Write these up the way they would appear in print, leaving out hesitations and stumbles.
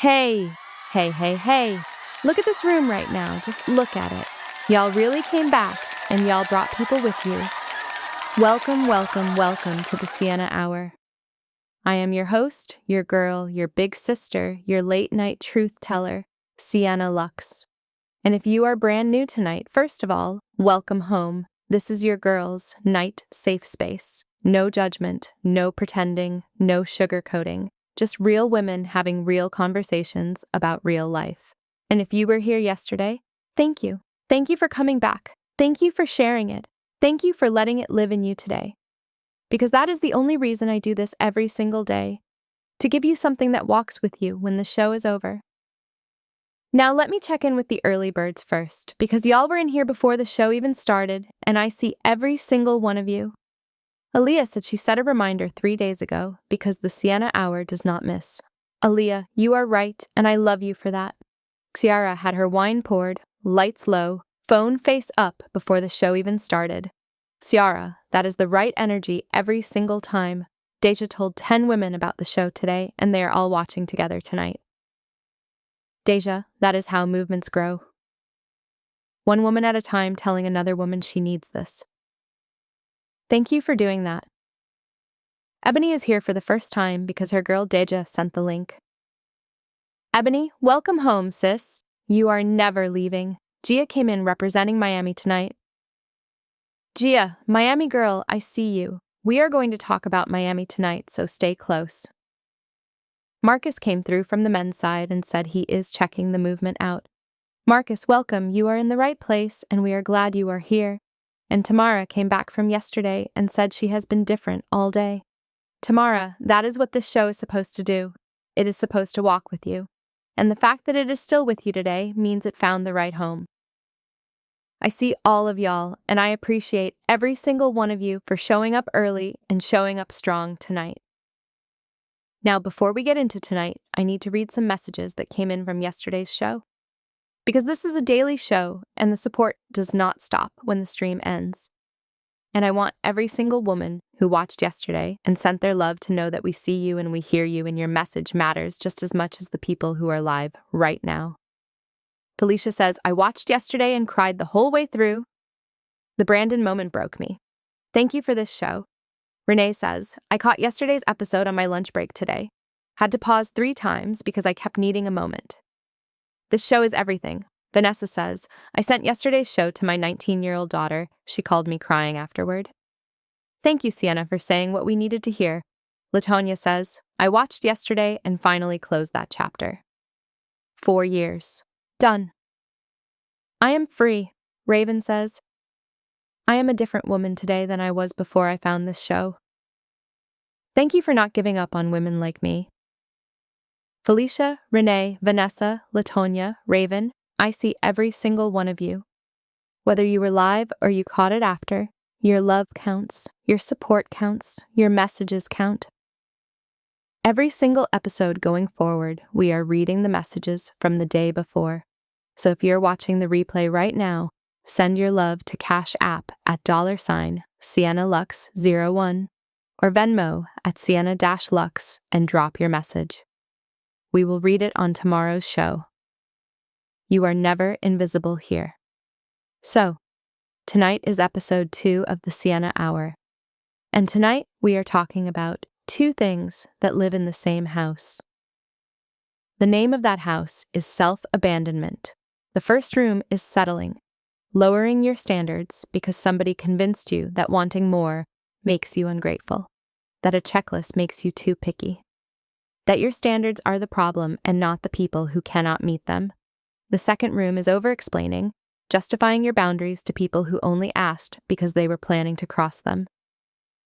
Hey, hey. Look at this room right now. Just look at it. Y'all really came back, and y'all brought people with you. Welcome to the Sienna Hour. I am your host, your girl, your big sister, your late-night truth teller, Sienna Lux. And if you are brand new tonight, first of all, welcome home. This is your girl's night safe space. No judgment, no pretending, no sugarcoating. Just real women having real conversations about real life. And if you were here yesterday, thank you. Thank you for coming back. Thank you for sharing it. Thank you for letting it live in you today. Because that is the only reason I do this every single day, to give you something that walks with you when the show is over. Now let me check in with the early birds first, because y'all were in here before the show even started, and I see every single one of you. Aaliyah said she set a reminder 3 days ago because the Sienna Hour does not miss. Aaliyah, you are right, and I love you for that. Ciara had her wine poured, lights low, phone face up before the show even started. Ciara, that is the right energy every single time. Deja told 10 women about the show today, and they are all watching together tonight. Deja, that is how movements grow. One woman at a time telling another woman she needs this. Thank you for doing that. Ebony is here for the first time because her girl Deja sent the link. Ebony, welcome home, sis. You are never leaving. Gia came in representing Miami tonight. Gia, Miami girl, I see you. We are going to talk about Miami tonight, so stay close. Marcus came through from the men's side and said he is checking the movement out. Marcus, welcome. You are in the right place, and we are glad you are here. And Tamara came back from yesterday and said she has been different all day. Tamara, that is what this show is supposed to do. It is supposed to walk with you. And the fact that it is still with you today means it found the right home. I see all of y'all, and I appreciate every single one of you for showing up early and showing up strong tonight. Now, before we get into tonight, I need to read some messages that came in from yesterday's show. Because this is a daily show, and the support does not stop when the stream ends. And I want every single woman who watched yesterday and sent their love to know that we see you and we hear you and your message matters just as much as the people who are live right now. Felicia says, I watched yesterday and cried the whole way through. The Brandon moment broke me. Thank you for this show. Renee says, I caught yesterday's episode on my lunch break today. Had to pause 3 times because I kept needing a moment. This show is everything. Vanessa says, I sent yesterday's show to my 19-year-old daughter. She called me crying afterward. Thank you, Sienna, for saying what we needed to hear. Latonia says, I watched yesterday and finally closed that chapter. 4 years. Done. I am free, Raven says. I am a different woman today than I was before I found this show. Thank you for not giving up on women like me. Felicia, Renee, Vanessa, Latonia, Raven, I see every single one of you. Whether you were live or you caught it after, your love counts, your support counts, your messages count. Every single episode going forward, we are reading the messages from the day before. So if you're watching the replay right now, send your love to Cash App at $SiennaLux01 or Venmo at Sienna-Lux and drop your message. We will read it on tomorrow's show. You are never invisible here. So, tonight is episode 2 of the Sienna Hour. And tonight we are talking about 2 things that live in the same house. The name of that house is self-abandonment. The first room is settling, lowering your standards because somebody convinced you that wanting more makes you ungrateful, that a checklist makes you too picky, that your standards are the problem and not the people who cannot meet them. The second room is over-explaining, justifying your boundaries to people who only asked because they were planning to cross them,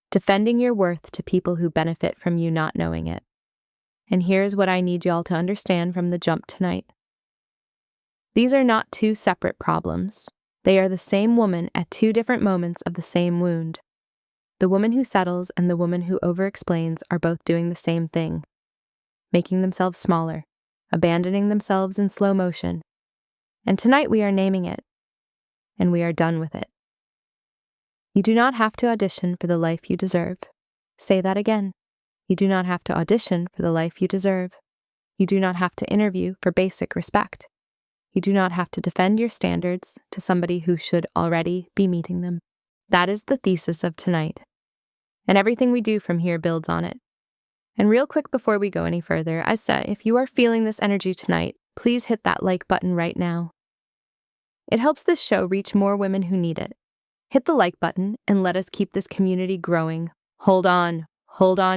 defending your worth to people who benefit from you not knowing it. And here's what I need y'all to understand from the jump tonight. These are not 2 separate problems. They are the same woman at 2 different moments of the same wound. The woman who settles and the woman who over-explains are both doing the same thing, making themselves smaller, abandoning themselves in slow motion. And tonight we are naming it, and we are done with it. You do not have to audition for the life you deserve. Say that again. You do not have to audition for the life you deserve. You do not have to interview for basic respect. You do not have to defend your standards to somebody who should already be meeting them. That is the thesis of tonight. And everything we do from here builds on it. And real quick before we go any further, I say, if you are feeling this energy tonight, please hit that like button right now. It helps this show reach more women who need it. Hit the like button and let us keep this community growing. Hold on,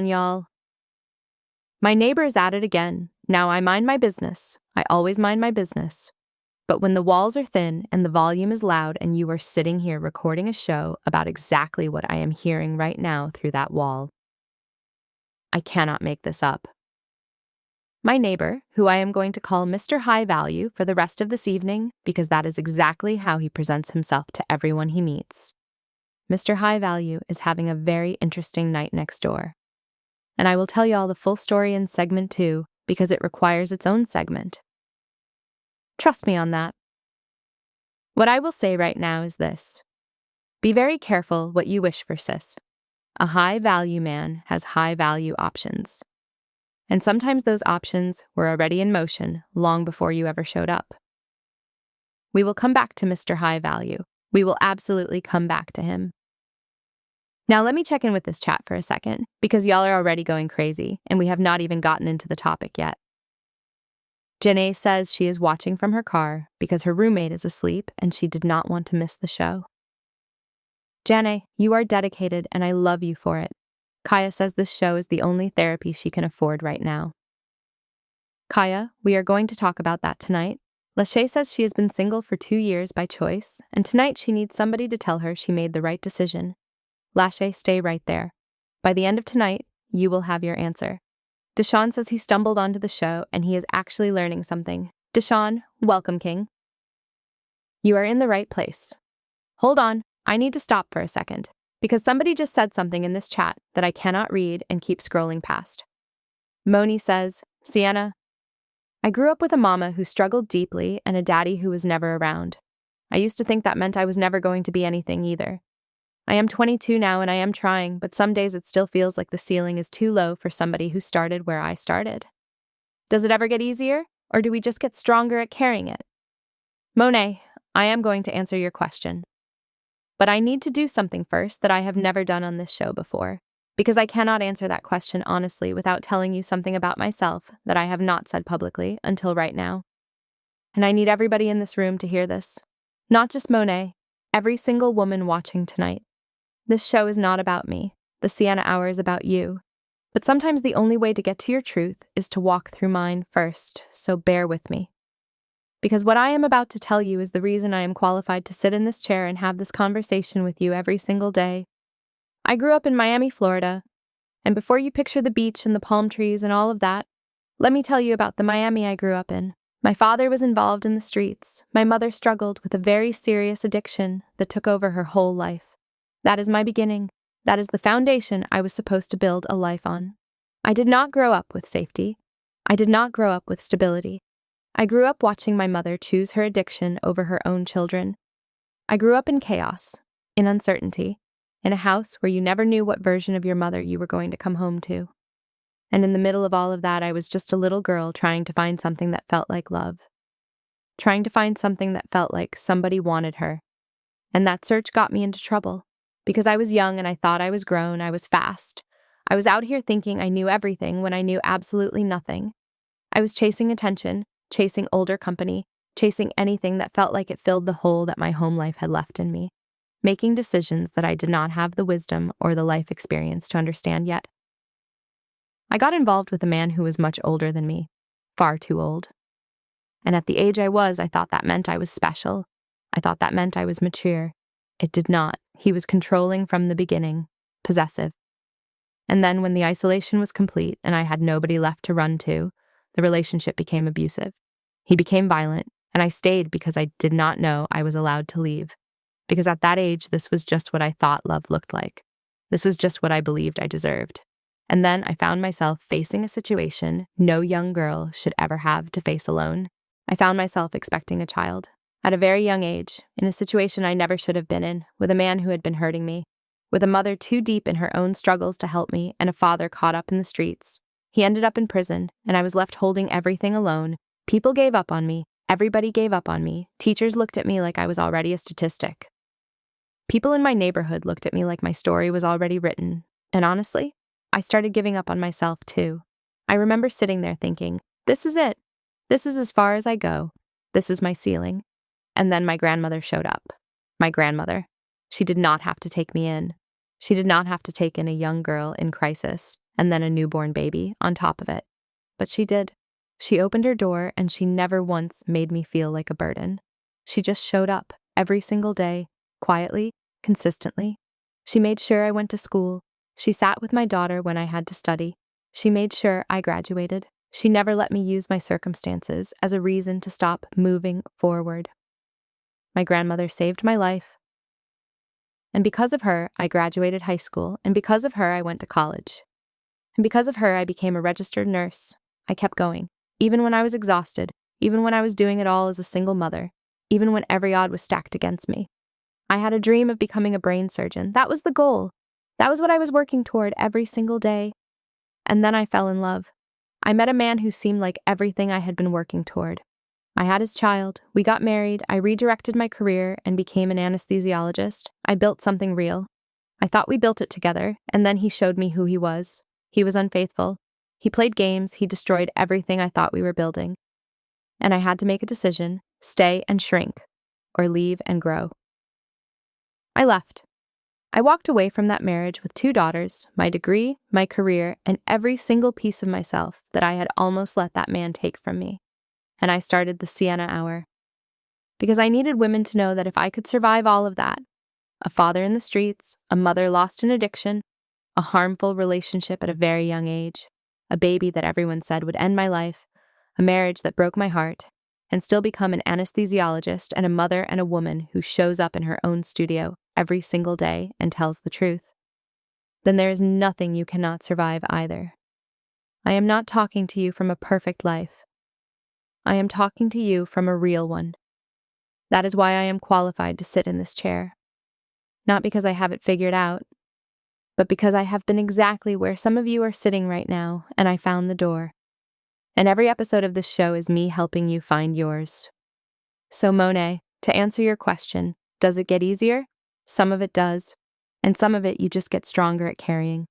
y'all. My neighbor is at it again. Now I mind my business. I always mind my business. But when the walls are thin and the volume is loud and you are sitting here recording a show about exactly what I am hearing right now through that wall, I cannot make this up. My neighbor, who I am going to call Mr. High Value for the rest of this evening because that is exactly how he presents himself to everyone he meets. Mr. High Value is having a very interesting night next door. And I will tell you all the full story in segment 2 because it requires its own segment. Trust me on that. What I will say right now is this. Be very careful what you wish for, sis. A high-value man has high-value options. And sometimes those options were already in motion long before you ever showed up. We will come back to Mr. High Value. We will absolutely come back to him. Now let me check in with this chat for a second, because y'all are already going crazy, and we have not even gotten into the topic yet. Janae says she is watching from her car because her roommate is asleep and she did not want to miss the show. Janae, you are dedicated and I love you for it. Kaya says this show is the only therapy she can afford right now. Kaya, we are going to talk about that tonight. Lachey says she has been single for 2 years by choice, and tonight she needs somebody to tell her she made the right decision. Lachey, stay right there. By the end of tonight, you will have your answer. Deshaun says he stumbled onto the show and he is actually learning something. Deshaun, welcome, King. You are in the right place. Hold on, I need to stop for a second, because somebody just said something in this chat that I cannot read and keep scrolling past. Moni says, Sienna, I grew up with a mama who struggled deeply and a daddy who was never around. I used to think that meant I was never going to be anything either. I am 22 now and I am trying, but some days it still feels like the ceiling is too low for somebody who started where I started. Does it ever get easier, or do we just get stronger at carrying it? Monet, I am going to answer your question. But I need to do something first that I have never done on this show before, because I cannot answer that question honestly without telling you something about myself that I have not said publicly until right now. And I need everybody in this room to hear this. Not just Monet, every single woman watching tonight. This show is not about me. The Sienna Hour is about you. But sometimes the only way to get to your truth is to walk through mine first, so bear with me. Because what I am about to tell you is the reason I am qualified to sit in this chair and have this conversation with you every single day. I grew up in Miami, Florida, and before you picture the beach and the palm trees and all of that, let me tell you about the Miami I grew up in. My father was involved in the streets. My mother struggled with a very serious addiction that took over her whole life. That is my beginning. That is the foundation I was supposed to build a life on. I did not grow up with safety. I did not grow up with stability. I grew up watching my mother choose her addiction over her own children. I grew up in chaos, in uncertainty, in a house where you never knew what version of your mother you were going to come home to. And in the middle of all of that, I was just a little girl trying to find something that felt like love. Trying to find something that felt like somebody wanted her. And that search got me into trouble. Because I was young and I thought I was grown, I was fast. I was out here thinking I knew everything when I knew absolutely nothing. I was chasing attention, chasing older company, chasing anything that felt like it filled the hole that my home life had left in me, making decisions that I did not have the wisdom or the life experience to understand yet. I got involved with a man who was much older than me, far too old. And at the age I was, I thought that meant I was special. I thought that meant I was mature. It did not. He was controlling from the beginning, possessive. And then when the isolation was complete and I had nobody left to run to, the relationship became abusive. He became violent, and I stayed because I did not know I was allowed to leave. Because at that age, this was just what I thought love looked like. This was just what I believed I deserved. And then I found myself facing a situation no young girl should ever have to face alone. I found myself expecting a child. At a very young age, in a situation I never should have been in, with a man who had been hurting me, with a mother too deep in her own struggles to help me, and a father caught up in the streets, He ended up in prison, and I was left holding everything alone. People gave up on me. Everybody gave up on me. Teachers looked at me like I was already a statistic. People in my neighborhood looked at me like my story was already written. And honestly, I started giving up on myself too. I remember sitting there thinking, this is it. This is as far as I go. This is my ceiling. And then my grandmother showed up. My grandmother. She did not have to take me in. She did not have to take in a young girl in crisis and then a newborn baby on top of it. But she did. She opened her door and she never once made me feel like a burden. She just showed up every single day, quietly, consistently. She made sure I went to school. She sat with my daughter when I had to study. She made sure I graduated. She never let me use my circumstances as a reason to stop moving forward. My grandmother saved my life. And because of her, I graduated high school, and because of her, I went to college. And because of her, I became a registered nurse. I kept going, even when I was exhausted, even when I was doing it all as a single mother, even when every odd was stacked against me. I had a dream of becoming a brain surgeon. That was the goal. That was what I was working toward every single day. And then I fell in love. I met a man who seemed like everything I had been working toward. I had his child, we got married, I redirected my career and became an anesthesiologist. I built something real. I thought we built it together, and then he showed me who he was. He was unfaithful. He played games, he destroyed everything I thought we were building. And I had to make a decision, stay and shrink, or leave and grow. I left. I walked away from that marriage with 2 daughters, my degree, my career, and every single piece of myself that I had almost let that man take from me. And I started the Sienna Hour. Because I needed women to know that if I could survive all of that, a father in the streets, a mother lost in addiction, a harmful relationship at a very young age, a baby that everyone said would end my life, a marriage that broke my heart, and still become an anesthesiologist and a mother and a woman who shows up in her own studio every single day and tells the truth, then there is nothing you cannot survive either. I am not talking to you from a perfect life. I am talking to you from a real one. That is why I am qualified to sit in this chair. Not because I have it figured out, but because I have been exactly where some of you are sitting right now, and I found the door. And every episode of this show is me helping you find yours. So Monet, to answer your question, does it get easier? Some of it does, and some of it you just get stronger at carrying.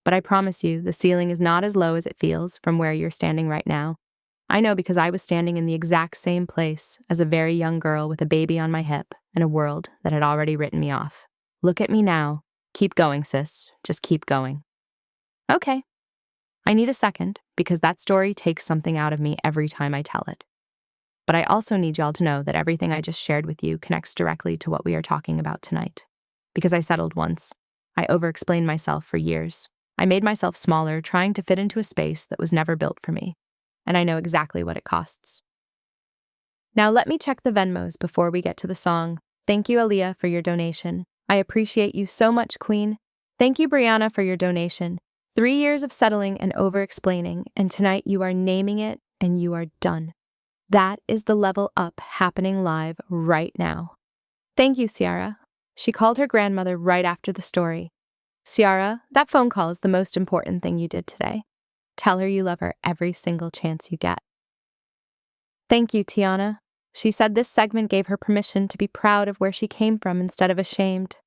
But I promise you, the ceiling is not as low as it feels from where you're standing right now. I know because I was standing in the exact same place as a very young girl with a baby on my hip and a world that had already written me off. Look at me now. Keep going, sis. Just keep going. Okay. I need a second because that story takes something out of me every time I tell it. But I also need y'all to know that everything I just shared with you connects directly to what we are talking about tonight. Because I settled once. I over-explained myself for years. I made myself smaller, trying to fit into a space that was never built for me. And I know exactly what it costs. Now let me check the Venmos before we get to the song. Thank you, Aaliyah, for your donation. I appreciate you so much, Queen. Thank you, Brianna, for your donation. 3 years of settling and over-explaining, and tonight you are naming it and you are done. That is the level up happening live right now. Thank you, Ciara. She called her grandmother right after the story. Ciara, that phone call is the most important thing you did today. Tell her you love her every single chance you get. Thank you, Tiana. She said this segment gave her permission to be proud of where she came from instead of ashamed.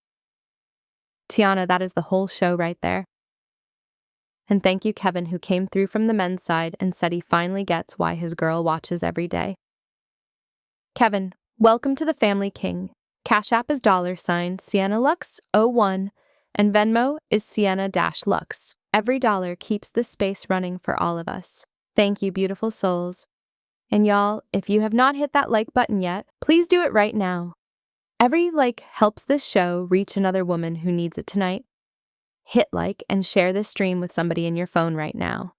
Tiana, that is the whole show right there. And thank you, Kevin, who came through from the men's side and said he finally gets why his girl watches every day. Kevin, welcome to the Family King. Cash App is $SiennaLux01 and Venmo is Sienna-Lux. Every dollar keeps this space running for all of us. Thank you, beautiful souls. And y'all, if you have not hit that like button yet, please do it right now. Every like helps this show reach another woman who needs it tonight. Hit like and share this stream with somebody in your phone right now.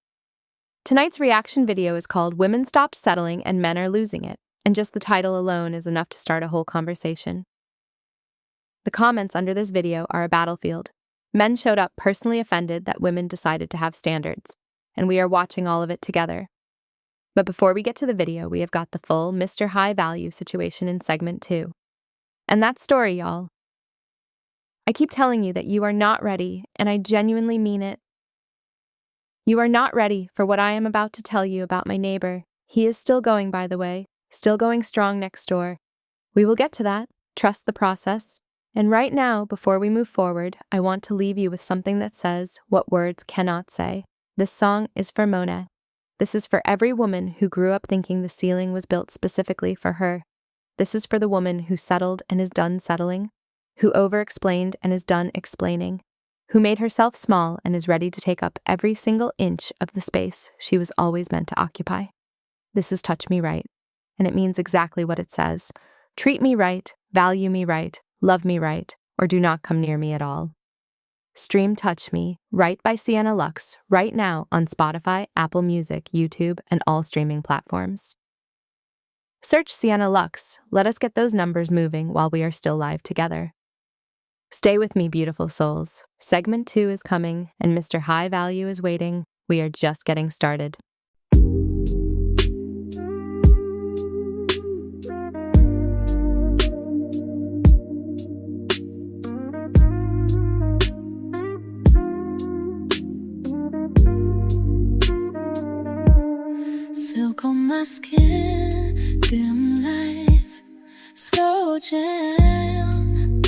Tonight's reaction video is called Women Stopped Settling and Men Are Losing It, and just the title alone is enough to start a whole conversation. The comments under this video are a battlefield. Men showed up personally offended that women decided to have standards, and we are watching all of it together. But before we get to the video, we have got the full Mr. High Value situation in segment 2. And that story, y'all. I keep telling you that you are not ready, and I genuinely mean it. You are not ready for what I am about to tell you about my neighbor. He is still going, by the way, still going strong next door. We will get to that. Trust the process. And right now, before we move forward, I want to leave you with something that says what words cannot say. This song is for Mona. This is for every woman who grew up thinking the ceiling was built specifically for her. This is for the woman who settled and is done settling, who over-explained and is done explaining, who made herself small and is ready to take up every single inch of the space she was always meant to occupy. This is Touch Me Right, and it means exactly what it says. Treat me right, value me right, love me right, or do not come near me at all. Stream Touch Me Right by Sienna Lux right now on Spotify, Apple Music, YouTube, and all streaming platforms. Search Sienna Lux. Let us get those numbers moving while we are still live together. Stay with me, beautiful souls. Segment 2 is coming, and Mr. High Value is waiting. We are just getting started. Silk on my skin, dim lights, slow jam.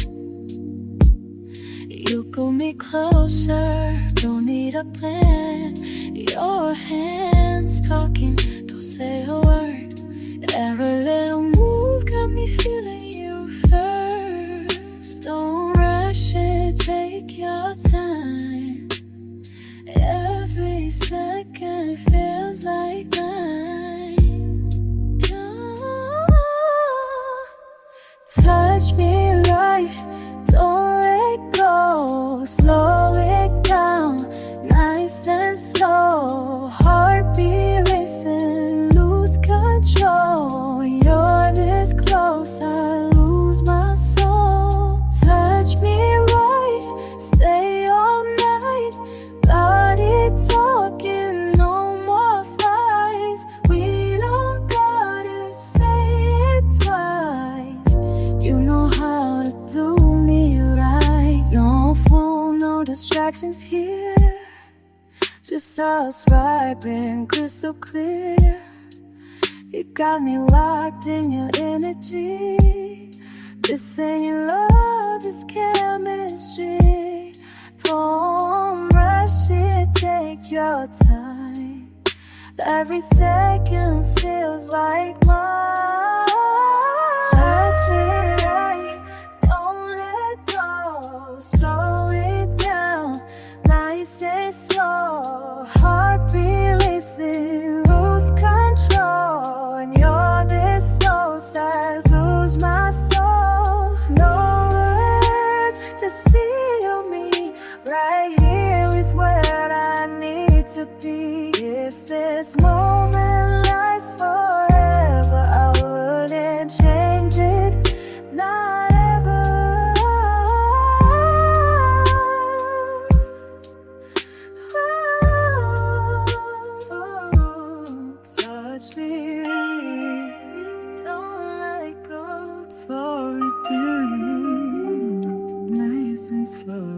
You pull me closer, don't need a plan. Your hands talking, don't say a word. Every little move got me feeling you first. Don't rush it, take your time. Every second feels like mine. Touch me right, don't let go. Slow it down, nice and slow. Heartbeat racing, lose control. You're this close, I lose my soul. Touch me right, stay all night. Body talking, no more fights. We don't gotta say it twice. You know how to do me right. No phone, no distractions here. Just us vibrant, crystal clear. You got me locked in your energy. This ain't your love, it's chemistry. Don't rush it, take your time. Every second feels like mine. Touch me right, don't let go. Slow it down, nice and slow. Heartbeat racing, lose control. And you're this so sad, lose my soul. No words, just feel me. Right here is where I need to be. If this moment lasts forever, I wouldn't change it, not ever. Touch me, don't let go. Slow it down, nice and slow.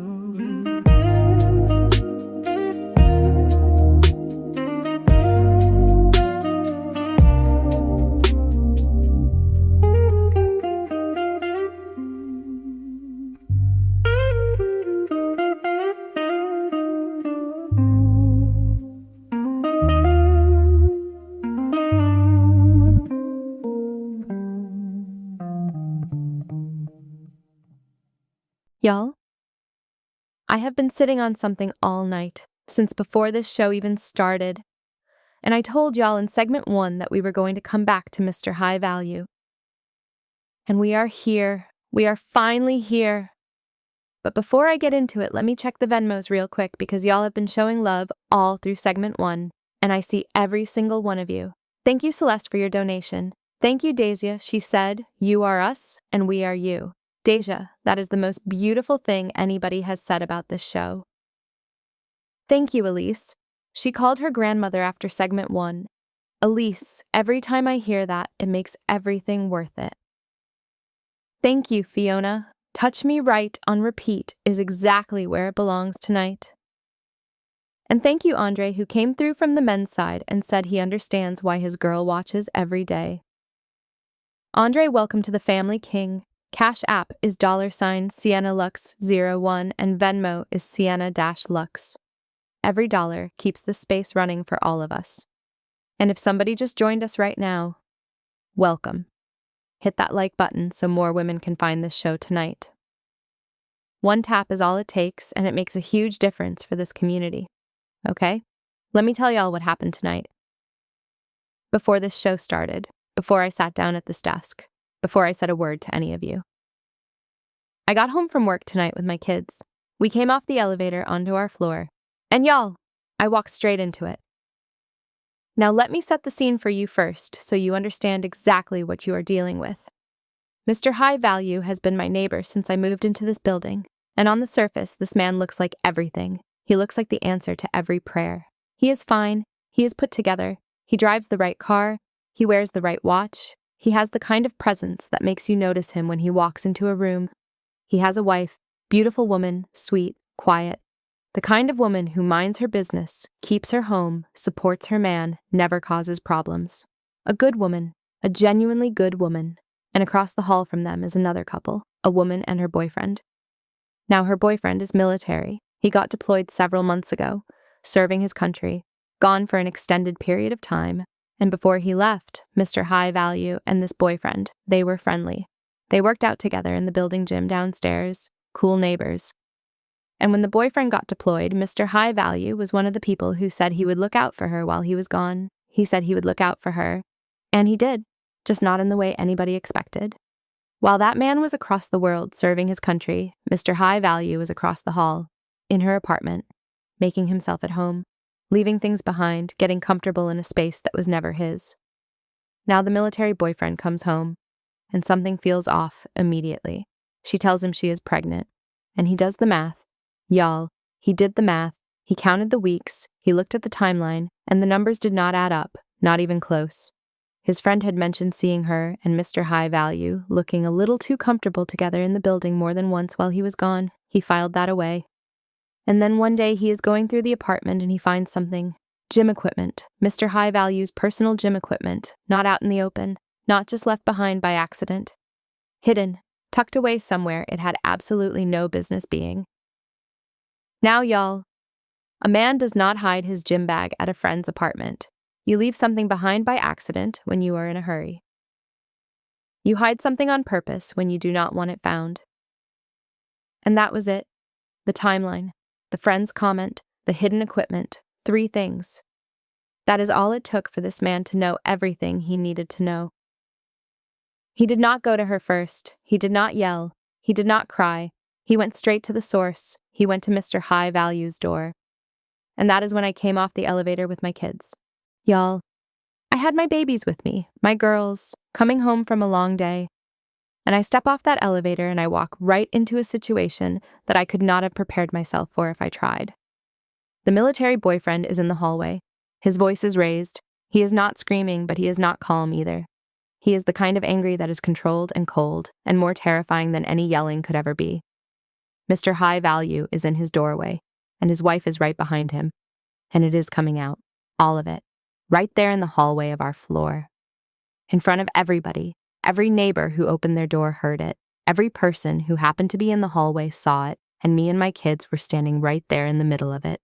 Y'all, I have been sitting on something all night, since before this show even started. And I told y'all in segment 1 that we were going to come back to Mr. High Value. And we are here. We are finally here. But before I get into it, let me check the Venmos real quick because y'all have been showing love all through segment 1, and I see every single one of you. Thank you, Celeste, for your donation. Thank you, Deja. She said, "You are us, and we are you." Deja, that is the most beautiful thing anybody has said about this show. Thank you, Elise. She called her grandmother after segment 1. Elise, every time I hear that, it makes everything worth it. Thank you, Fiona. Touch Me Right on repeat is exactly where it belongs tonight. And thank you, Andre, who came through from the men's side and said he understands why his girl watches every day. Andre, welcome to the family, King. Cash App is $Sienna Lux 01 and Venmo is Sienna-Lux. Every dollar keeps this space running for all of us. And if somebody just joined us right now, welcome. Hit that like button so more women can find this show tonight. One tap is all it takes, and it makes a huge difference for this community. Okay? Let me tell y'all what happened tonight. Before this show started, before I sat down at this desk, before I said a word to any of you. I got home from work tonight with my kids. We came off the elevator onto our floor. And y'all, I walked straight into it. Now let me set the scene for you first so you understand exactly what you are dealing with. Mr. High Value has been my neighbor since I moved into this building, and on the surface, this man looks like everything. He looks like the answer to every prayer. He is fine. He is put together. He drives the right car. He wears the right watch. He has the kind of presence that makes you notice him when he walks into a room. He has a wife, beautiful woman, sweet, quiet. The kind of woman who minds her business, keeps her home, supports her man, never causes problems. A good woman, a genuinely good woman. And across the hall from them is another couple, a woman and her boyfriend. Now her boyfriend is military. He got deployed several months ago, serving his country, gone for an extended period of time. And before he left, Mr. High Value and this boyfriend, they were friendly. They worked out together in the building gym downstairs, cool neighbors. And when the boyfriend got deployed, Mr. High Value was one of the people who said he would look out for her while he was gone. He said he would look out for her. And he did, just not in the way anybody expected. While that man was across the world serving his country, Mr. High Value was across the hall, in her apartment, making himself at home, leaving things behind, getting comfortable in a space that was never his. Now the military boyfriend comes home, and something feels off immediately. She tells him she is pregnant, and he does the math. Y'all, he did the math, he counted the weeks, he looked at the timeline, and the numbers did not add up, not even close. His friend had mentioned seeing her and Mr. High Value looking a little too comfortable together in the building more than once while he was gone. He filed that away. And then one day he is going through the apartment and he finds something. Gym equipment. Mr. High Value's personal gym equipment, not out in the open, not just left behind by accident. Hidden, tucked away somewhere it had absolutely no business being. Now, y'all, a man does not hide his gym bag at a friend's apartment. You leave something behind by accident when you are in a hurry. You hide something on purpose when you do not want it found. And that was it. The timeline, the friend's comment, the hidden equipment, 3 things. That is all it took for this man to know everything he needed to know. He did not go to her first. He did not yell. He did not cry. He went straight to the source. He went to Mr. High Value's door. And that is when I came off the elevator with my kids. Y'all, I had my babies with me, my girls, coming home from a long day. And I step off that elevator and I walk right into a situation that I could not have prepared myself for if I tried. The military boyfriend is in the hallway. His voice is raised. He is not screaming, but he is not calm either. He is the kind of angry that is controlled and cold, and more terrifying than any yelling could ever be. Mr. High Value is in his doorway, and his wife is right behind him. And it is coming out, all of it, right there in the hallway of our floor. In front of everybody, every neighbor who opened their door heard it. Every person who happened to be in the hallway saw it, and me and my kids were standing right there in the middle of it,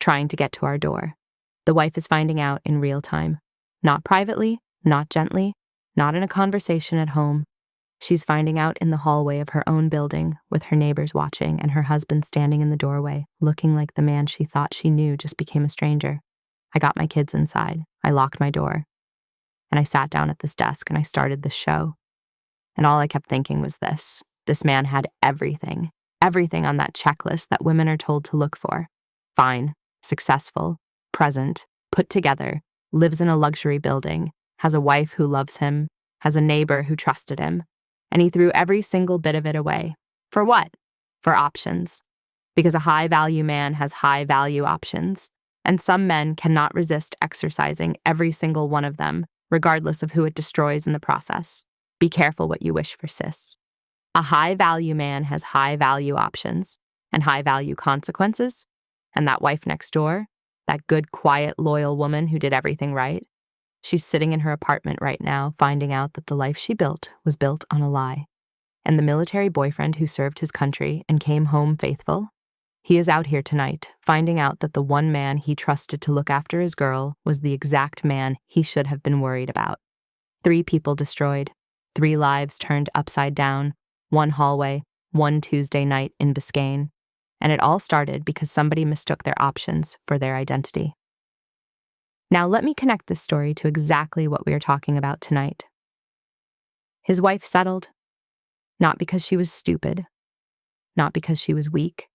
trying to get to our door. The wife is finding out in real time. Not privately, not gently, not in a conversation at home. She's finding out in the hallway of her own building, with her neighbors watching and her husband standing in the doorway, looking like the man she thought she knew just became a stranger. I got my kids inside. I locked my door. And I sat down at this desk and I started this show. And all I kept thinking was this. This man had everything. Everything on that checklist that women are told to look for. Fine, successful, present, put together, lives in a luxury building, has a wife who loves him, has a neighbor who trusted him. And he threw every single bit of it away. For what? For options. Because a high-value man has high-value options. And some men cannot resist exercising every single one of them, regardless of who it destroys in the process. Be careful what you wish for, sis. A high-value man has high-value options and high-value consequences. And that wife next door, that good, quiet, loyal woman who did everything right. She's sitting in her apartment right now, finding out that the life she built was built on a lie. And the military boyfriend who served his country and came home faithful, he is out here tonight, finding out that the one man he trusted to look after his girl was the exact man he should have been worried about. 3 people destroyed, 3 lives turned upside down, 1 hallway, 1 Tuesday night in Biscayne. And it all started because somebody mistook their options for their identity. Now let me connect this story to exactly what we are talking about tonight. His wife settled, not because she was stupid, not because she was weak,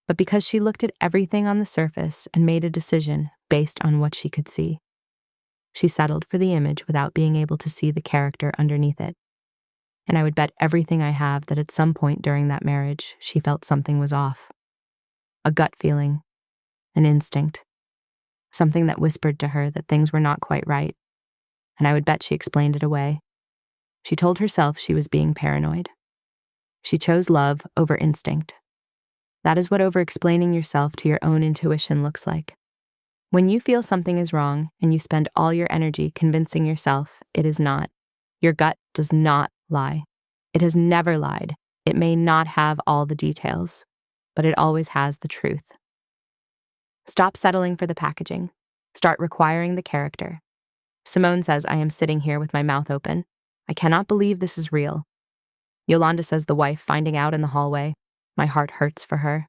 but because she looked at everything on the surface and made a decision based on what she could see. She settled for the image without being able to see the character underneath it. And I would bet everything I have that at some point during that marriage, she felt something was off. A gut feeling, an instinct, something that whispered to her that things were not quite right. And I would bet she explained it away. She told herself she was being paranoid. She chose love over instinct. That is what over-explaining yourself to your own intuition looks like. When you feel something is wrong and you spend all your energy convincing yourself it is not, your gut does not lie. It has never lied. It may not have all the details, but it always has the truth. Stop settling for the packaging. Start requiring the character. Simone says, I am sitting here with my mouth open. I cannot believe this is real. Yolanda says, the wife finding out in the hallway. My heart hurts for her.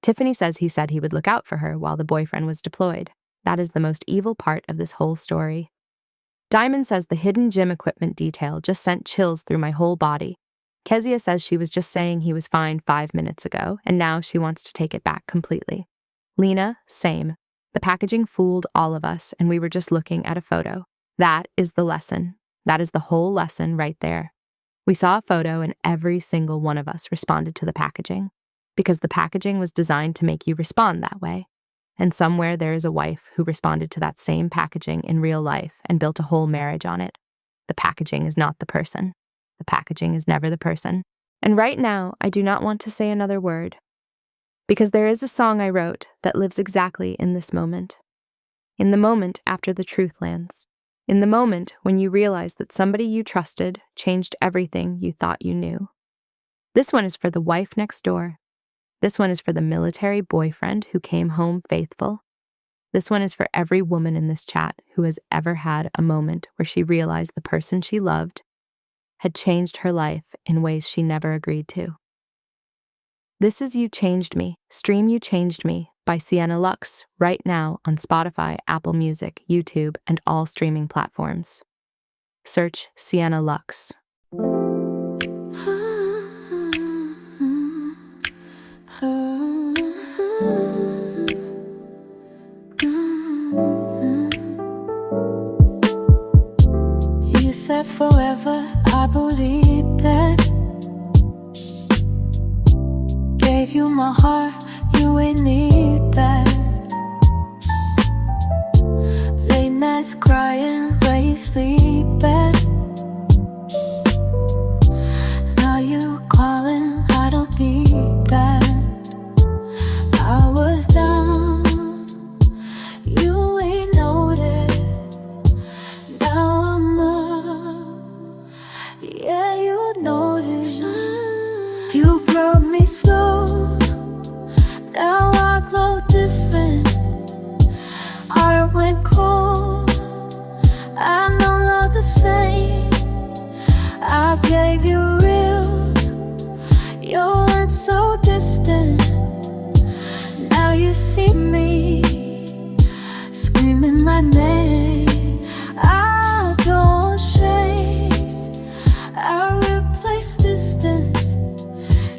Tiffany says he said he would look out for her while the boyfriend was deployed. That is the most evil part of this whole story. Diamond says the hidden gym equipment detail just sent chills through my whole body. Kezia says she was just saying he was fine 5 minutes ago, and now she wants to take it back completely. Lena, same. The packaging fooled all of us, and we were just looking at a photo. That is the lesson. That is the whole lesson right there. We saw a photo and every single one of us responded to the packaging, because the packaging was designed to make you respond that way. And somewhere there is a wife who responded to that same packaging in real life and built a whole marriage on it. The packaging is not the person. The packaging is never the person. And right now, I do not want to say another word, because there is a song I wrote that lives exactly in this moment. In the moment after the truth lands. In the moment when you realize that somebody you trusted changed everything you thought you knew. This one is for the wife next door. This one is for the military boyfriend who came home faithful. This one is for every woman in this chat who has ever had a moment where she realized the person she loved had changed her life in ways she never agreed to. This is You Changed Me, stream You Changed Me by Sienna Lux right now on Spotify, Apple Music, YouTube, and all streaming platforms. Search Sienna Lux. You said forever, I believe that. Gave you my heart, you ain't need that. Late nights crying where you sleep at. Now you calling, I don't need that. I was down, you ain't noticed. Now I'm up, yeah, you noticed. You brought me slow, now I glow different. Heart went cold, I no love the same. I gave you real, you went so distant. Now you see me screaming my name. I don't chase, I replace distance.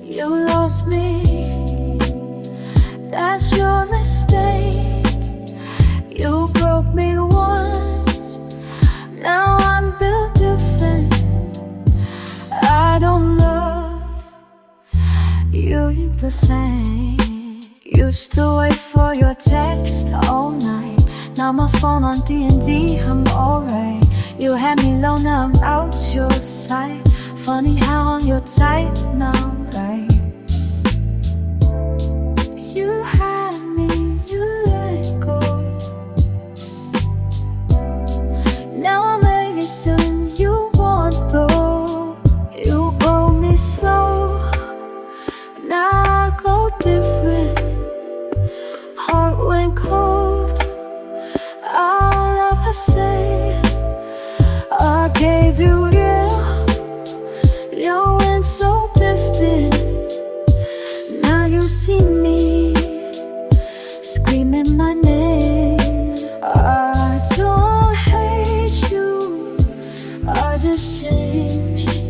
You lost me, that's your mistake. You broke me once, now I'm built different. I don't love you the same. Used to wait for your text all night. Now my phone on D&D, I'm alright. You had me low, now I'm out your sight. Funny how on your tight now, right? You had me, you let go. gave you, yeah. You went so distant. Now you see me screaming my name. I don't hate you, I just changed.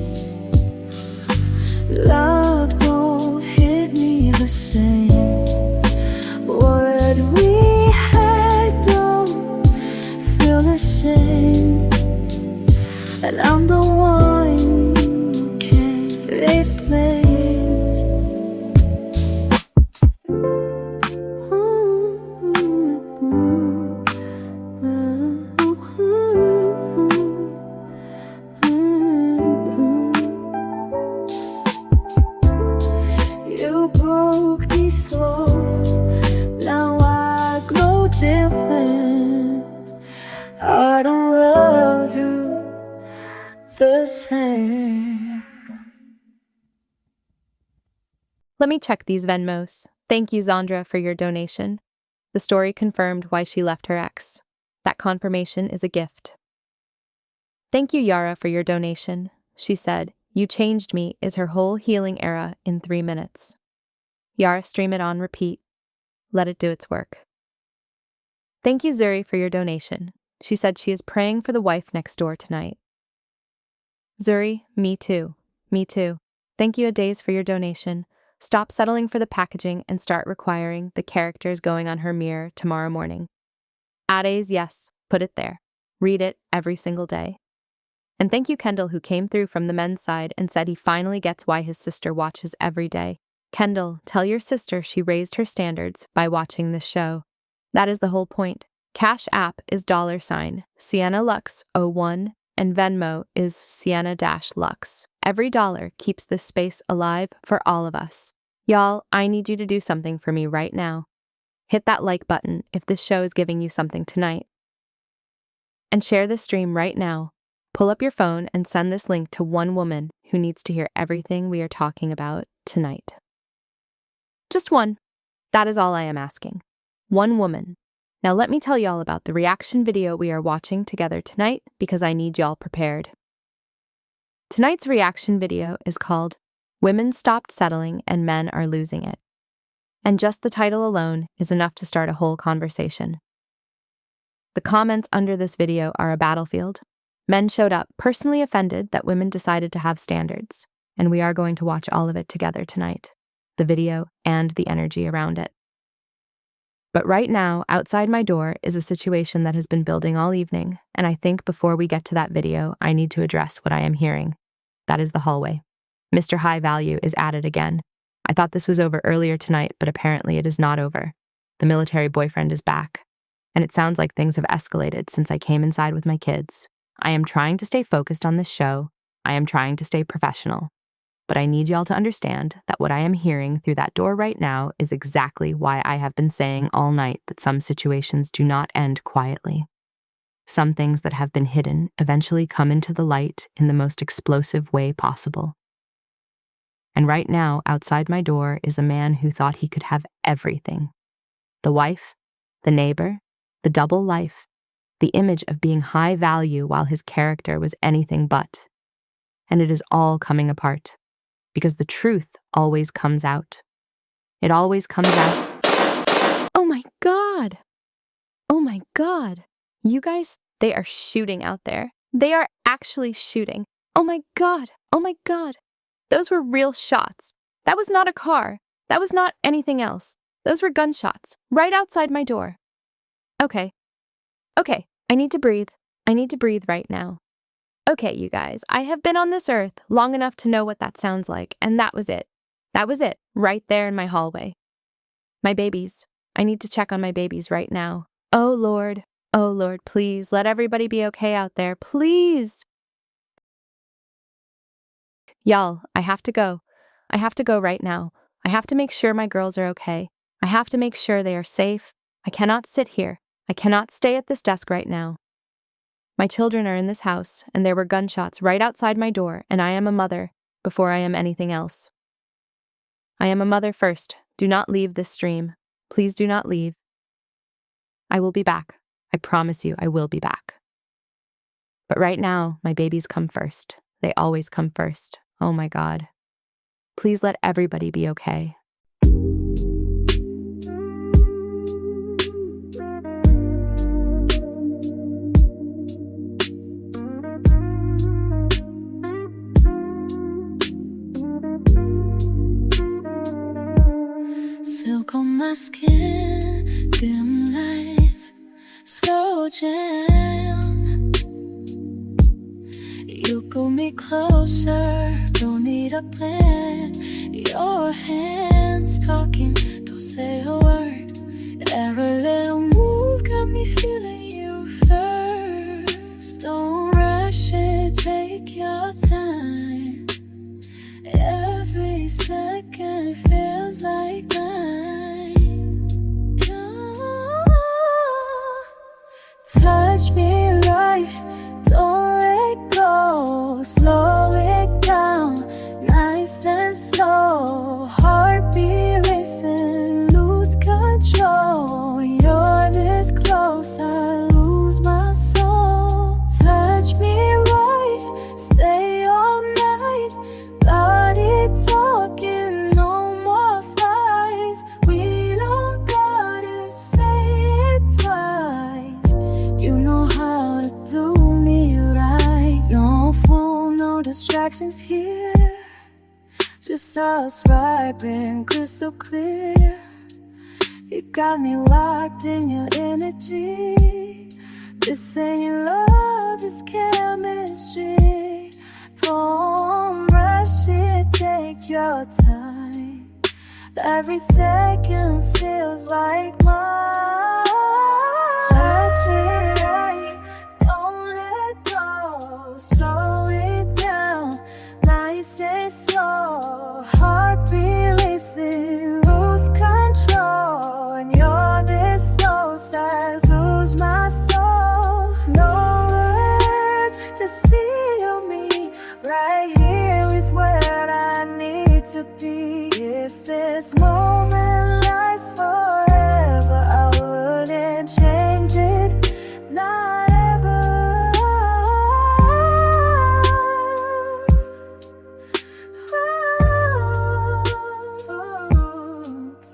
Love don't hit me the same. What we had don't feel the same. And I'm the one you can't replace. You broke me slow, now I glow different. I don't love you the same. Let me check these Venmos. Thank you, Zandra, for your donation. The story confirmed why she left her ex. That confirmation is a gift. Thank you, Yara, for your donation. She said, "You changed me" is her whole healing era in 3 minutes. Yara, stream it on repeat. Let it do its work. Thank you, Zuri, for your donation. She said she is praying for the wife next door tonight. Zuri, me too. Me too. Thank you, Adaze, for your donation. Stop settling for the packaging and start requiring the characters going on her mirror tomorrow morning. Adaze, yes, put it there. Read it every single day. And thank you, Kendall, who came through from the men's side and said he finally gets why his sister watches every day. Kendall, tell your sister she raised her standards by watching this show. That is the whole point. Cash App is $ Sienna Lux 01 and Venmo is Sienna-Lux. Every dollar keeps this space alive for all of us. Y'all, I need you to do something for me right now. Hit that like button if this show is giving you something tonight. And share this stream right now. Pull up your phone and send this link to one woman who needs to hear everything we are talking about tonight. Just one. That is all I am asking. One woman. Now let me tell y'all about the reaction video we are watching together tonight because I need y'all prepared. Tonight's reaction video is called Women Stopped Settling and Men Are Losing It. And just the title alone is enough to start a whole conversation. The comments under this video are a battlefield. Men showed up personally offended that women decided to have standards, and we are going to watch all of it together tonight, the video and the energy around it. But right now, outside my door is a situation that has been building all evening, and I think before we get to that video, I need to address what I am hearing. That is the hallway. Mr. High Value is at it again. I thought this was over earlier tonight, but apparently it is not over. The military boyfriend is back, and it sounds like things have escalated since I came inside with my kids. I am trying to stay focused on this show. I am trying to stay professional. But I need y'all to understand that what I am hearing through that door right now is exactly why I have been saying all night that some situations do not end quietly. Some things that have been hidden eventually come into the light in the most explosive way possible. And right now, outside my door is a man who thought he could have everything. The wife, the neighbor, the double life, the image of being high value while his character was anything but. And it is all coming apart. Because the truth always comes out. It always comes out. Oh my God! Oh my God! You guys, they are shooting out there. They are actually shooting. Oh my God! Oh my God! Those were real shots. That was not a car. That was not anything else. Those were gunshots, right outside my door. Okay. I need to breathe. I need to breathe right now. Okay, you guys, I have been on this earth long enough to know what that sounds like, and that was it. That was it, right there in my hallway. My babies. I need to check on my babies right now. Oh, Lord, please, let everybody be okay out there, please. Y'all, I have to go. I have to go right now. I have to make sure my girls are okay. I have to make sure they are safe. I cannot sit here. I cannot stay at this desk right now. My children are in this house, and there were gunshots right outside my door, and I am a mother before I am anything else. I am a mother first. Do not leave this stream. Please do not leave. I will be back. I promise you I will be back. But right now, my babies come first. They always come first. Oh my God. Please let everybody be okay. Silk on my skin, dim lights, slow jam. You pull me closer, don't need a plan. Your hands talking, don't say a word. Every little move got me feeling you first. Don't rush it, take your time. Every second feels like mine. Touch me right, don't let go. Slow it down, nice and slow. Heartbeat racing, lose control. You're this close, I lose my soul. Touch me right, stay all night. Body talking, no more fights. We don't gotta say it twice. You know how to do me right. No phone, no distractions here. Just us vibing crystal clear. You got me locked in your energy. This ain't love, it's chemistry. Don't rush it, take your time. Every second feels like mine. Touch me right, don't let go. Slow it down, nice and slow. Heartbeat racing, lose control. And you're this so sad, lose my soul. No words, just feel me. Right here is where I need to be. If this moment lasts forever, I wouldn't change it, not ever.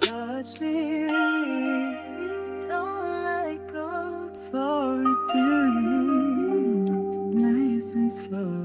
Touch me, don't let go. Slow it down, nice and slow.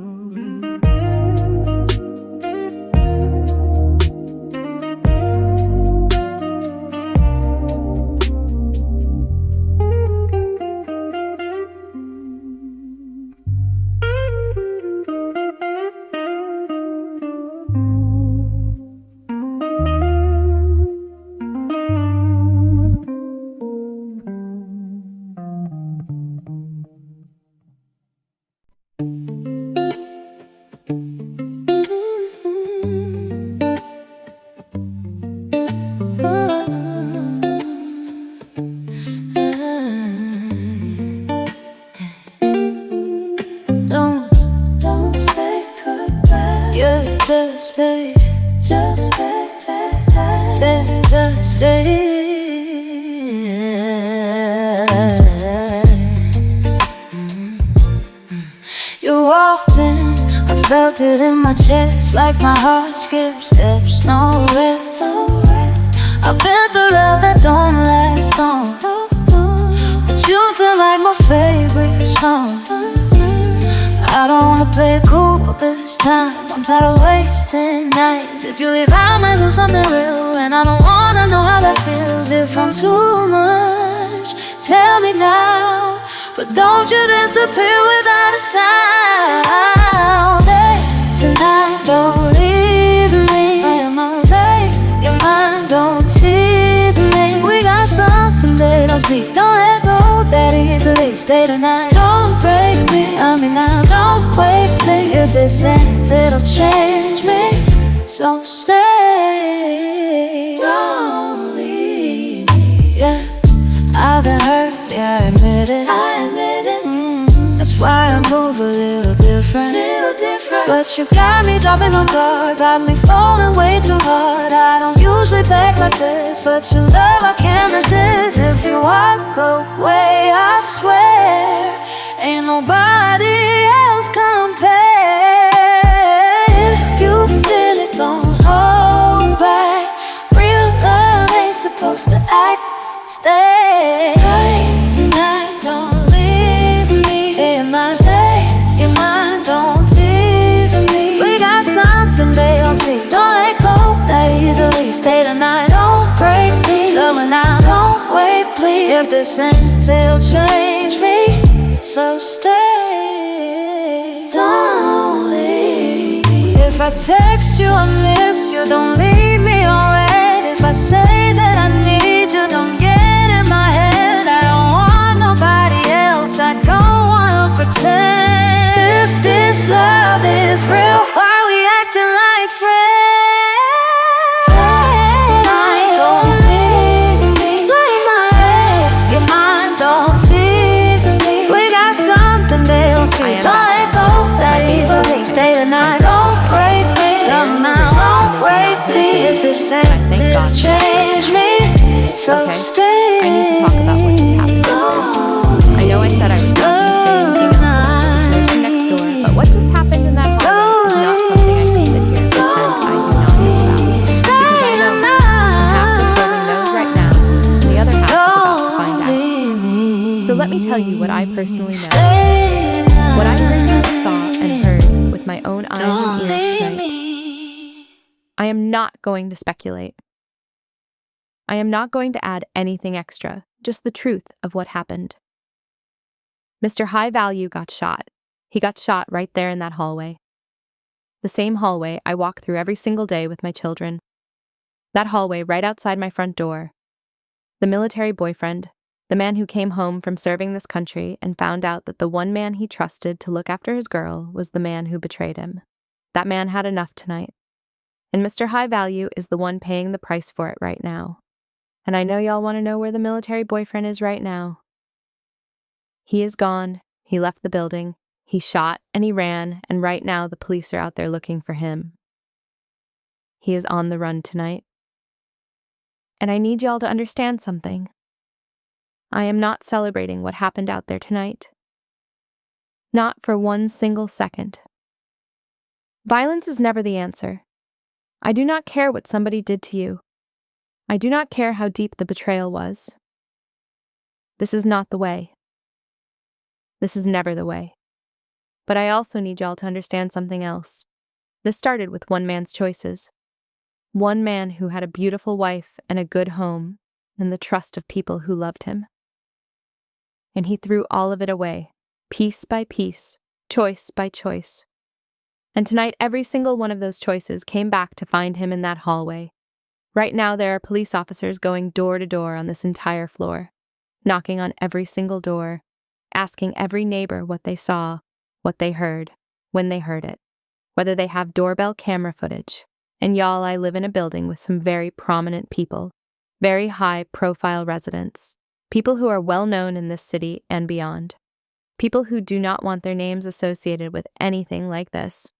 Don't say goodbye. Yeah, just stay, just stay, yeah, just stay. You walked in, I felt it in my chest, like my heart skipped steps, no rest. I've been through love that don't last long, but you feel like my favorite song. I don't wanna play it cool this time. I'm tired of wasting nights. If you leave, I might lose something real, and I don't wanna know how that feels. If I'm too much, tell me now, but don't you disappear without a sound. Stay tonight, don't leave me. Say your mind, don't tease me. We got something they don't see. Don't let go that easily. Stay tonight, don't break me. I mean now, don't wait, please. If this ends, it'll change me. So stay, don't leave me. Yeah, I've been hurt, yeah, I admit it. That's why I move a little different. But you got me dropping my guard, got me falling way too hard. I don't usually beg like this, but your love I can't resist. If you walk away, I swear Ain't nobody else compare. If you feel it, don't hold back. Real love ain't supposed to act. Stay tonight, don't leave me. Say your mind, stay your mind, don't leave me. We got something they don't see. Don't let go that easily. Stay tonight, don't break me. Love when I don't wait, please. If this ends, it'll change me. So stay, don't leave. If I text you, I miss you, don't leave me on red. If I say that I need you, don't get in my head. I don't want nobody else, I don't wanna pretend. If this love is real, why we acting like friends? Tonight, don't leave me. Say your mind, don't tease me. We got something they don't see. Don't let go that easily. Stay tonight, don't break me. Love now, won't wait me. If this ends, it'll change me. So stay. I need to talk about what just happened. I know I said I was not going to say anything else about the situation next door, but what just happened in that hallway is not something I can sit here and pretend I do not know about. Because I know half this building knows right now, and the other half is about to find out. So let me tell you what I personally know. What I personally saw and heard with my own eyes and ears tonight. I am not going to speculate. I am not going to add anything extra, just the truth of what happened. Mr. High Value got shot. He got shot right there in that hallway. The same hallway I walk through every single day with my children. That hallway right outside my front door. The military boyfriend, the man who came home from serving this country and found out that the one man he trusted to look after his girl was the man who betrayed him. That man had enough tonight. And Mr. High Value is the one paying the price for it right now. And I know y'all want to know where the military boyfriend is right now. He is gone. He left the building. He shot and he ran, and right now the police are out there looking for him. He is on the run tonight. And I need y'all to understand something. I am not celebrating what happened out there tonight. Not for one single second. Violence is never the answer. I do not care what somebody did to you. I do not care how deep the betrayal was. This is not the way. This is never the way. But I also need y'all to understand something else. This started with one man's choices. One man who had a beautiful wife and a good home and the trust of people who loved him. And he threw all of it away, piece by piece, choice by choice. And tonight, every single one of those choices came back to find him in that hallway. Right now, there are police officers going door to door on this entire floor, knocking on every single door, asking every neighbor what they saw, what they heard, when they heard it, whether they have doorbell camera footage. And y'all, I live in a building with some very prominent people, very high-profile residents, people who are well-known in this city and beyond, people who do not want their names associated with anything like this.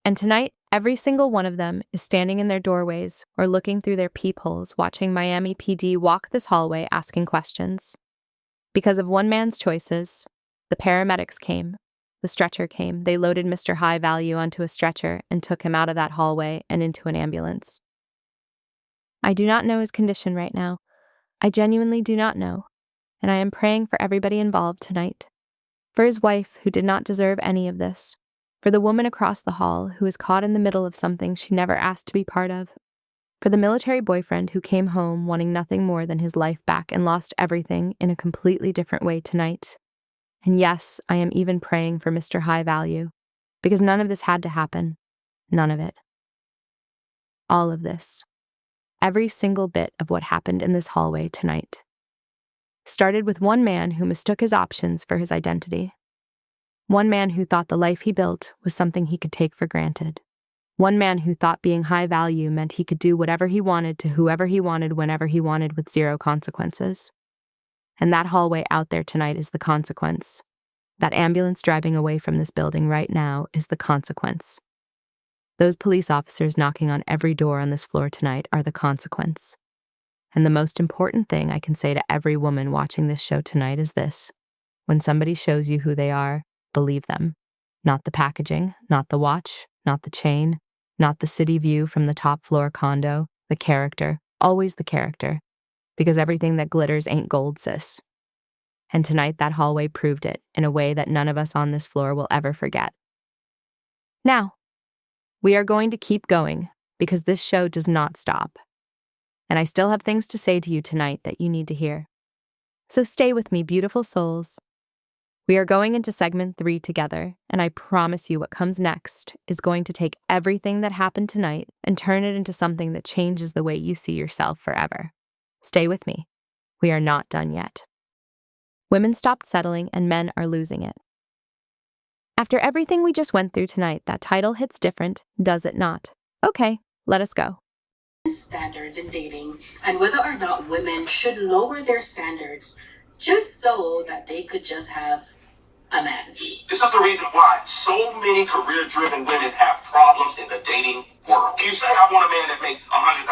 And tonight, every single one of them is standing in their doorways or looking through their peepholes, watching Miami PD walk this hallway asking questions. Because of one man's choices, the paramedics came, the stretcher came, they loaded Mr. High Value onto a stretcher and took him out of that hallway and into an ambulance. I do not know his condition right now. I genuinely do not know, and I am praying for everybody involved tonight. For his wife, who did not deserve any of this. For the woman across the hall, who is caught in the middle of something she never asked to be part of. For the military boyfriend who came home wanting nothing more than his life back and lost everything in a completely different way tonight. And yes, I am even praying for Mr. High Value, because none of this had to happen. None of it. All of this. Every single bit of what happened in this hallway tonight. Started with one man who mistook his options for his identity. One man who thought the life he built was something he could take for granted. One man who thought being high value meant he could do whatever he wanted to whoever he wanted whenever he wanted with zero consequences. And that hallway out there tonight is the consequence. That ambulance driving away from this building right now is the consequence. Those police officers knocking on every door on this floor tonight are the consequence. And the most important thing I can say to every woman watching this show tonight is this. When somebody shows you who they are, believe them. Not the packaging, not the watch, not the chain, not the city view from the top floor condo, the character, always the character. Because everything that glitters ain't gold, sis. And tonight that hallway proved it in a way that none of us on this floor will ever forget. Now, we are going to keep going because this show does not stop. And I still have things to say to you tonight that you need to hear. So stay with me, beautiful souls. We are going into segment 3 together, and I promise you what comes next is going to take everything that happened tonight and turn it into something that changes the way you see yourself forever. Stay with me. We are not done yet. Women stopped settling and men are losing it. After everything we just went through tonight, that title hits different, does it not? Okay, let us go. Standards in dating and whether or not women should lower their standards just so that they could just have a man. This is the reason why so many career-driven women have problems in the dating world. You say, I want a man that makes $100,000.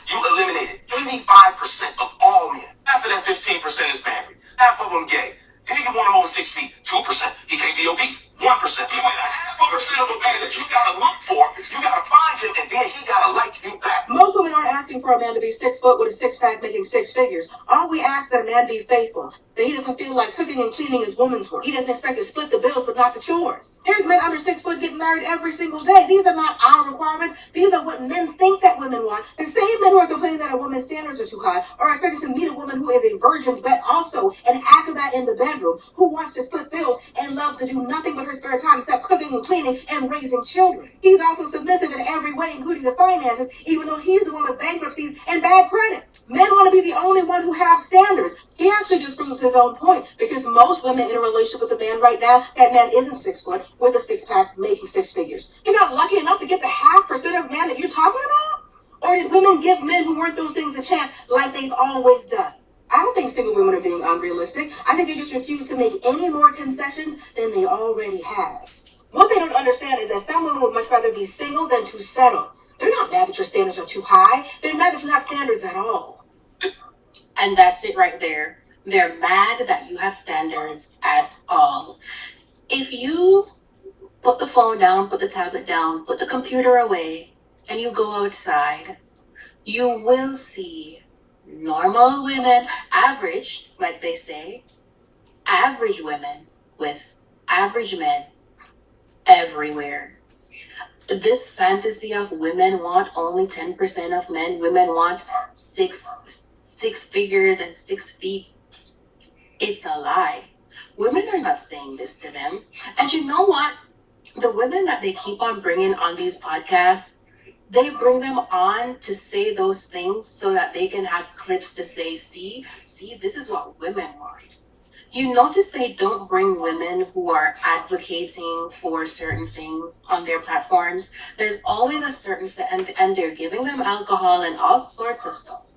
You eliminated 85% of all men. Half of that 15% is married. Half of them gay. Then you want him over 6 feet, 2%. He can't be obese, 1%. You want a half a percent of a man that you gotta look for, you gotta find him, and then he gotta like you back. Most women aren't asking for a man to be 6 foot with a six-pack making 6 figures. All we ask is that a man be faithful. That he doesn't feel like cooking and cleaning is woman's work. He doesn't expect to split the bills but not the chores. Here's men under 6 foot getting married every single day. These are not our requirements. These are what men think that women want. The same men who are complaining that a woman's standards are too high are expected to meet a woman who is a virgin but also an acrobat in the bedroom, who wants to split bills and loves to do nothing but her spare time except cooking and cleaning and raising children. He's also submissive in every way, including the finances, even though he's the one with bankruptcies and bad credit. Men want to be the only one who have standards. He actually just proves his own point, because most women in a relationship with a man right now, that man isn't 6 foot with a six-pack making 6 figures. You're not lucky enough to get the 0.5% of man that you're talking about? Or did women give men who weren't those things a chance like they've always done? I don't think single women are being unrealistic. I think they just refuse to make any more concessions than they already have. What they don't understand is that some women would much rather be single than to settle. They're not mad that your standards are too high. They're mad that you have standards at all. And that's it right there. They're mad that you have standards at all. If you put the phone down, put the tablet down, put the computer away, and you go outside, you will see normal women, average, like they say, average women with average men everywhere. This fantasy of women want only 10% of men, women want six figures and 6 feet. It's a lie. Women are not saying this to them. And you know what? The women that they keep on bringing on these podcasts, they bring them on to say those things so that they can have clips to say, see, this is what women want. You notice they don't bring women who are advocating for certain things on their platforms. There's always a certain set, and they're giving them alcohol and all sorts of stuff.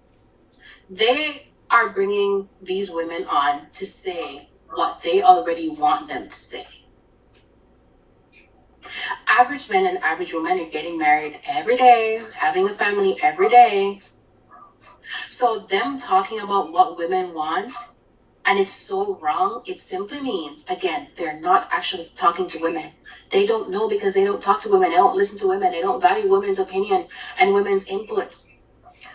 They are bringing these women on to say what they already want them to say. Average men and average women are getting married every day, having a family every day. So them talking about what women want, and it's so wrong, it simply means, again, they're not actually talking to women. They don't know because they don't talk to women. They don't listen to women. They don't value women's opinion and women's inputs.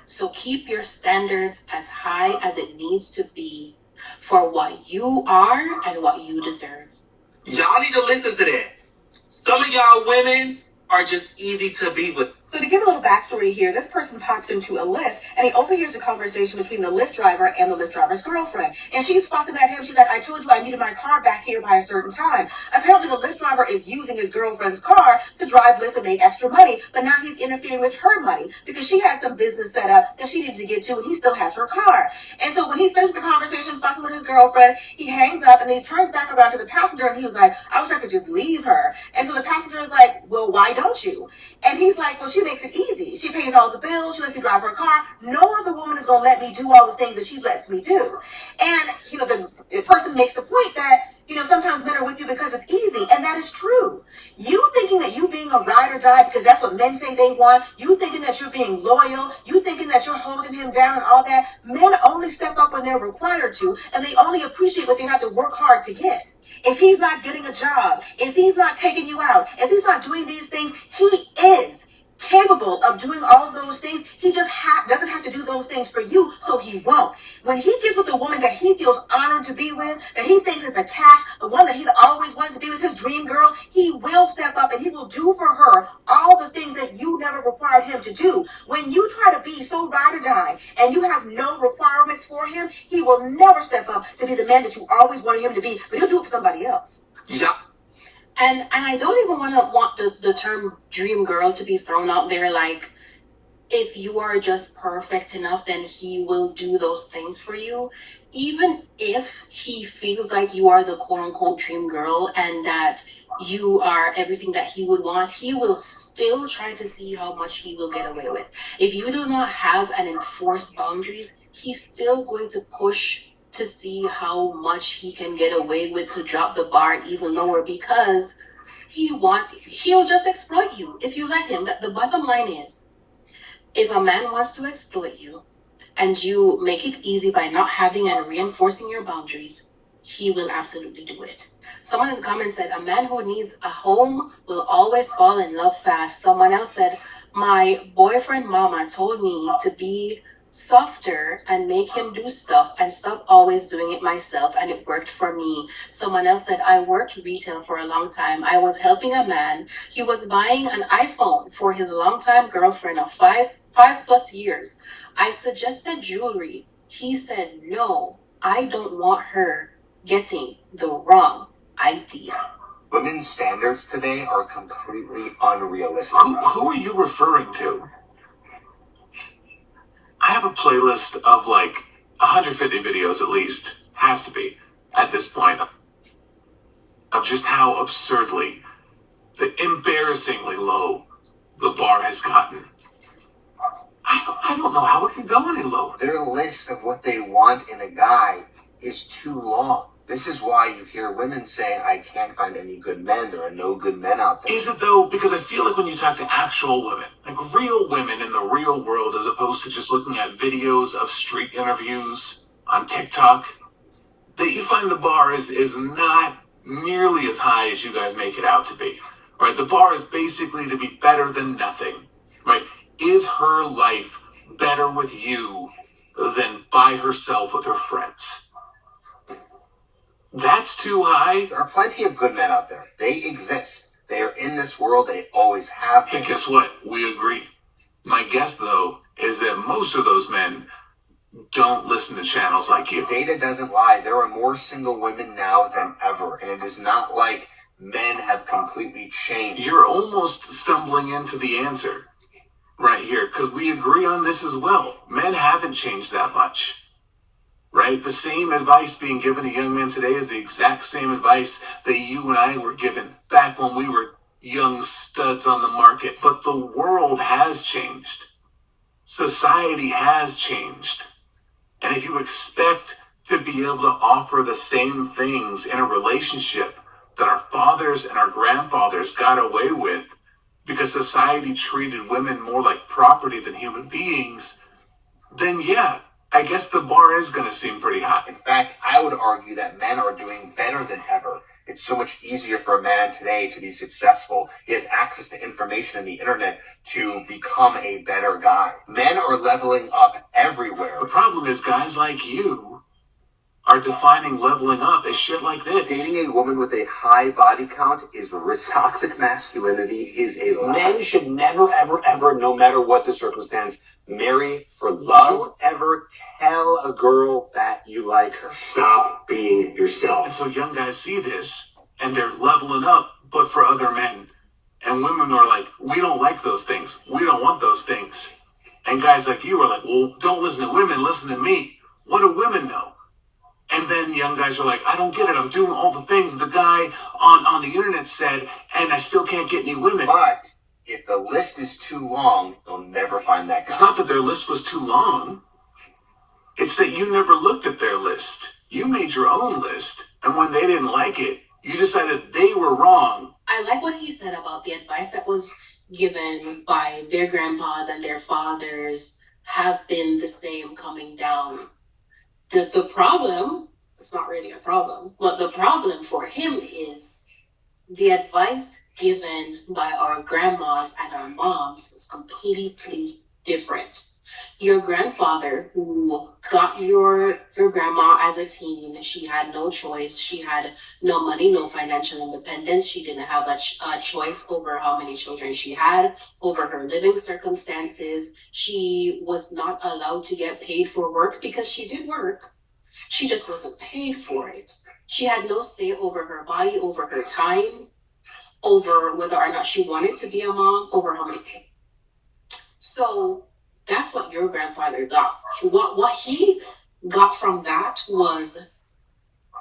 So keep your standards as high as it needs to be for what you are and what you deserve. Y'all need to listen to that. Some of y'all women are just easy to be with. So to give a little backstory here, this person pops into a Lyft and he overhears a conversation between the Lyft driver and the Lyft driver's girlfriend. And she's fussing at him. She's like, I told you I needed my car back here by a certain time. Apparently the Lyft driver is using his girlfriend's car to drive Lyft and make extra money, but now he's interfering with her money because she had some business set up that she needed to get to and he still has her car. And so when he finished the conversation fussing with his girlfriend, he hangs up and then he turns back around to the passenger and he was like, I wish I could just leave her. And so the passenger is like, well, why don't you? And he's like, well, she makes it easy. She pays all the bills. She lets me drive her car. No other woman is going to let me do all the things that she lets me do. And, the person makes the point that, sometimes men are with you because it's easy. And that is true. You thinking that you being being a ride or die because that's what men say they want, you thinking that you're being loyal, you thinking that you're holding him down and all that, men only step up when they're required to, and they only appreciate what they have to work hard to get. If he's not getting a job, if he's not taking you out, if he's not doing these things, he is capable of doing all of those things. He just doesn't have to do those things for you, so he won't. When he gets with the woman that he feels honored to be with, that he thinks is a catch, the one that he's always wanted to be with, his dream girl, he will step up and he will do for her all the things that you never required him to do. When you try to be so ride or die and you have no requirements for him, he will never step up to be the man that you always wanted him to be, but he'll do it for somebody else. Yeah. And I don't even want the term dream girl to be thrown out there, like, if you are just perfect enough, then he will do those things for you. Even if he feels like you are the quote unquote dream girl and that you are everything that he would want, he will still try to see how much he will get away with. If you do not have and enforce boundaries, he's still going to push to see how much he can get away with, to drop the bar even lower, because he'll just exploit you if you let him. That the bottom line is, if a man wants to exploit you and you make it easy by not having and reinforcing your boundaries, he will absolutely do it. Someone in the comments said, a man who needs a home will always fall in love fast. Someone else said, my boyfriend mama told me to be softer and make him do stuff and stop always doing it myself, and it worked for me. Someone else said, I worked retail for a long time. I was helping a man. He was buying an iPhone for his longtime girlfriend of five plus years. I suggested jewelry. He said, no, I don't want her getting the wrong idea. Women's standards today are completely unrealistic. Who are you referring to? I have a playlist of like 150 videos at least, has to be, at this point, of just how absurdly, embarrassingly low the bar has gotten. I don't know how it can go any lower. Their list of what they want in a guy is too long. This is why you hear women saying, I can't find any good men. There are no good men out there. Is it though? Because I feel like when you talk to actual women, like real women in the real world, as opposed to just looking at videos of street interviews on TikTok, that you find the bar is not nearly as high as you guys make it out to be. Right? The bar is basically to be better than nothing. Right? Is her life better with you than by herself with her friends? That's too high. There are plenty of good men out there. They exist. They are in this world. They always have been. And guess what? We agree. My guess, though, is that most of those men don't listen to channels like you. Data doesn't lie. There are more single women now than ever. And it is not like men have completely changed. You're almost stumbling into the answer right here, because we agree on this as well. Men haven't changed that much. Right? The same advice being given to young men today is the exact same advice that you and I were given back when we were young studs on the market. But the world has changed. Society has changed. And if you expect to be able to offer the same things in a relationship that our fathers and our grandfathers got away with because society treated women more like property than human beings, then yeah, I guess the bar is going to seem pretty high. In fact, I would argue that men are doing better than ever. It's so much easier for a man today to be successful. He has access to information on the internet to become a better guy. Men are leveling up everywhere. The problem is guys like you are defining leveling up as shit like this. Dating a woman with a high body count is risk. Toxic masculinity is a lie. Men should never, ever, ever, no matter what the circumstance, marry for love. Don't ever tell a girl that you like her. Stop being yourself. And so young guys see this, and they're leveling up, but for other men. And women are like, we don't like those things. We don't want those things. And guys like you are like, well, don't listen to women, listen to me. What do women know? And then young guys are like, I don't get it. I'm doing all the things the guy on the internet said, and I still can't get any women. But if the list is too long, you'll never find that guy. It's not that their list was too long. It's that you never looked at their list. You made your own list, and when they didn't like it, you decided they were wrong I like what he said about the advice that was given by their grandpas and their fathers have been the same coming down. The problem, it's not really a problem, but the problem for him is the advice given by our grandmas and our moms is completely different. Your grandfather, who got your grandma as a teen, she had no choice. She had no money, no financial independence. She didn't have a choice over how many children she had, over her living circumstances. She was not allowed to get paid for work because she did work. She just wasn't paid for it. She had no say over her body, over her time, over whether or not she wanted to be a mom, over how many people. So that's what your grandfather got. What he got from that was,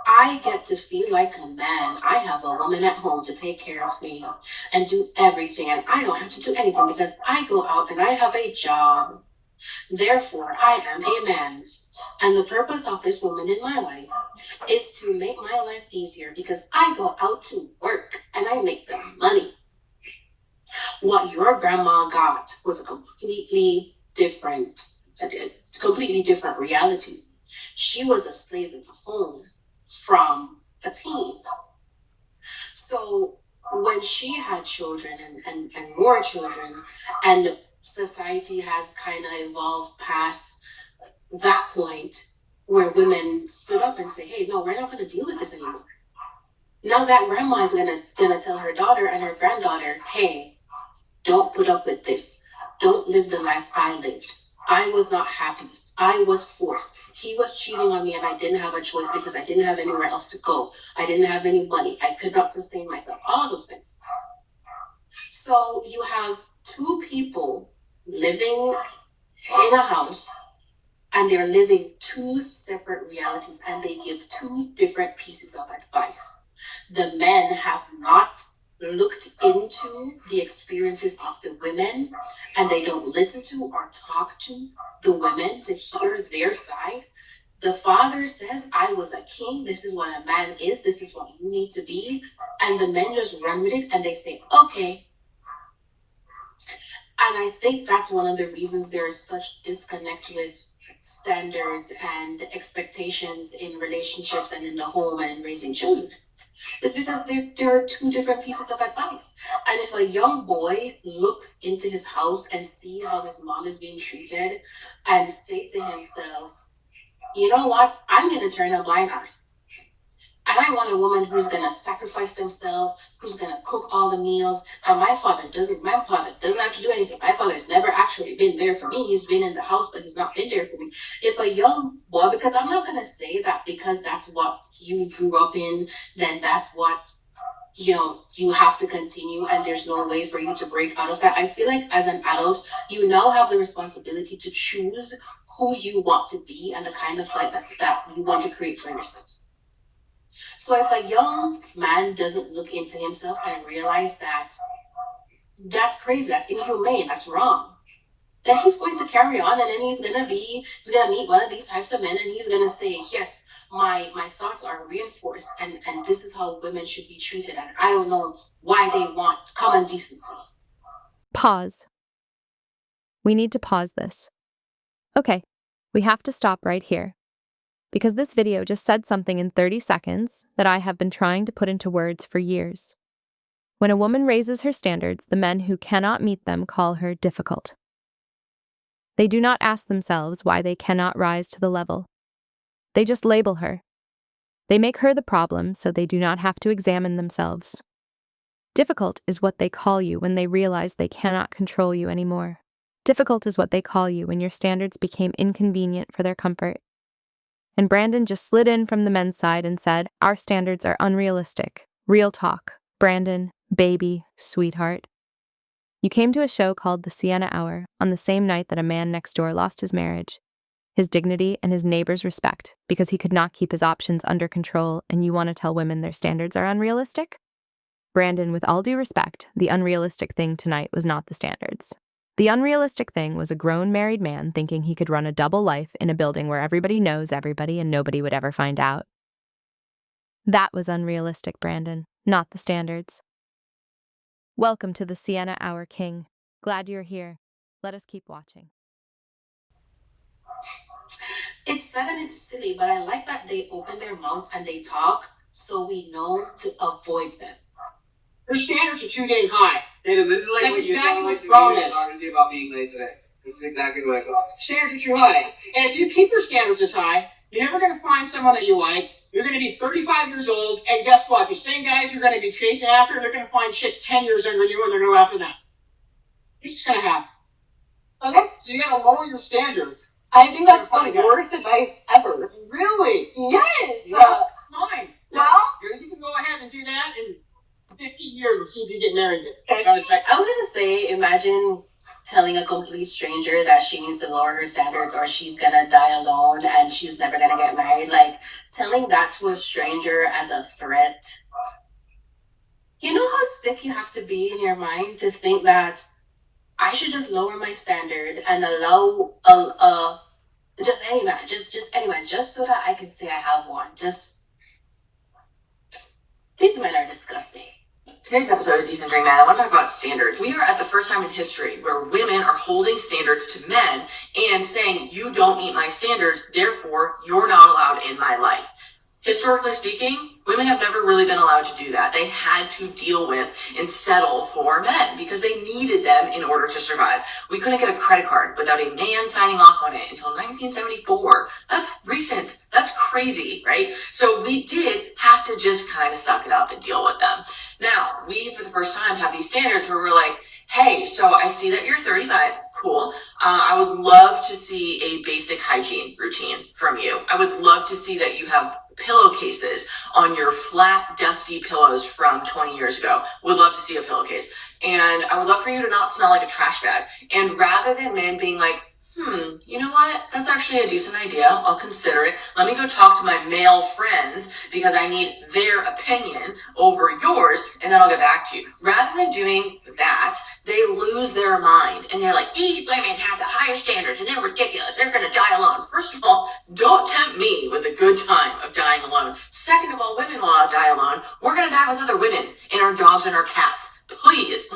I get to feel like a man. I have a woman at home to take care of me and do everything, and I don't have to do anything because I go out and I have a job. Therefore, I am a man. And the purpose of this woman in my life is to make my life easier because I go out to work and I make the money. What your grandma got was a completely different reality. She was a slave in the home from a teen. So when she had children and more children, and society has kind of evolved past that point where women stood up and say, hey, no, we're not going to deal with this anymore. Now that grandma is gonna tell her daughter and her granddaughter, hey, don't put up with this. Don't live the life I lived. I was not happy. I was forced. He was cheating on me and I didn't have a choice because I didn't have anywhere else to go. I didn't have any money. I could not sustain myself. All of those things. So you have two people living in a house and they're living two separate realities and they give two different pieces of advice. The men have not looked into the experiences of the women and they don't listen to or talk to the women to hear their side. The father says, I was a king. This is what a man is. This is what you need to be. And the men just run with it and they say, okay. And I think that's one of the reasons there's such disconnect with standards and expectations in relationships and in the home and in raising children. It's because there are two different pieces of advice. And if a young boy looks into his house and see how his mom is being treated and say to himself, you know what, I'm going to turn a blind eye. And I want a woman who's going to sacrifice themselves, who's going to cook all the meals. And my father doesn't have to do anything. My father's never actually been there for me. He's been in the house, but he's not been there for me. If a young boy, because I'm not going to say that because that's what you grew up in, then that's what, you have to continue and there's no way for you to break out of that. I feel like as an adult, you now have the responsibility to choose who you want to be and the kind of life that you want to create for yourself. So if a young man doesn't look into himself and realize that that's crazy, that's inhumane, that's wrong, then he's going to carry on and then he's gonna meet one of these types of men and he's gonna say, yes, my thoughts are reinforced and this is how women should be treated and I don't know why they want common decency. Pause. We need to pause this. Okay, we have to stop right here. Because this video just said something in 30 seconds that I have been trying to put into words for years. When a woman raises her standards, the men who cannot meet them call her difficult. They do not ask themselves why they cannot rise to the level. They just label her. They make her the problem so they do not have to examine themselves. Difficult is what they call you when they realize they cannot control you anymore. Difficult is what they call you when your standards became inconvenient for their comfort. And Brandon just slid in from the men's side and said, our standards are unrealistic. Real talk. Brandon, baby, sweetheart. You came to a show called the Sienna Hour on the same night that a man next door lost his marriage, his dignity, and his neighbor's respect because he could not keep his options under control, and you want to tell women their standards are unrealistic? Brandon, with all due respect, the unrealistic thing tonight was not the standards. The unrealistic thing was a grown married man thinking he could run a double life in a building where everybody knows everybody and nobody would ever find out. That was unrealistic, Brandon, not the standards. Welcome to the Sienna Hour, King. Glad you're here. Let us keep watching. It's sad and it's silly, but I like that they open their mouths and they talk so we know to avoid them. Her standards are too dang high. David, this is like That's what you exactly told what's me wrong to is. do about being late today. This is exactly what I thought. Standards are too high. And if you keep your standards as high, you're never going to find someone that you like. You're going to be 35 years old, and guess what? The same guys you're going to be chasing after, they're going to find chicks 10 years younger than you, and they're going to go after them. It's just going to happen. Okay? So you got to lower your standards. I think that's the worst advice ever. Really? Yes! Yeah. Fine. Well? You can go ahead and do that in 50 years and see if you get married. Okay. I was gonna say, imagine telling a complete stranger that she needs to lower her standards or she's gonna die alone and she's never gonna get married. Like, telling that to a stranger as a threat. You know how sick you have to be in your mind to think that I should just lower my standard and allow just any man, just any man, just so that I can say I have one. These men are disgusting. Today's episode of Decent Drink Man, I want to talk about standards. We are at the first time in history where women are holding standards to men and saying, you don't meet my standards, therefore you're not allowed in my life. Historically speaking, women have never really been allowed to do that. They had to deal with and settle for men because they needed them in order to survive. We couldn't get a credit card without a man signing off on it until 1974. That's recent. That's crazy, right? So we did have to just kind of suck it up and deal with them. Now, we, for the first time, have these standards where we're like, hey, so I see that you're 35. Cool. I would love to see a basic hygiene routine from you. I would love to see that you have pillowcases on your flat, dusty pillows from 20 years ago. Would love to see a pillowcase. And I would love for you to not smell like a trash bag. And rather than men being like, you know what? That's actually a decent idea. I'll consider it. Let me go talk to my male friends because I need their opinion over yours, and then I'll get back to you. Rather than doing that, they lose their mind, and they're like, these women have the higher standards, and they're ridiculous. They're going to die alone. First of all, don't tempt me with a good time of dying alone. Second of all, women will not die alone. We're going to die with other women and our dogs and our cats. Please,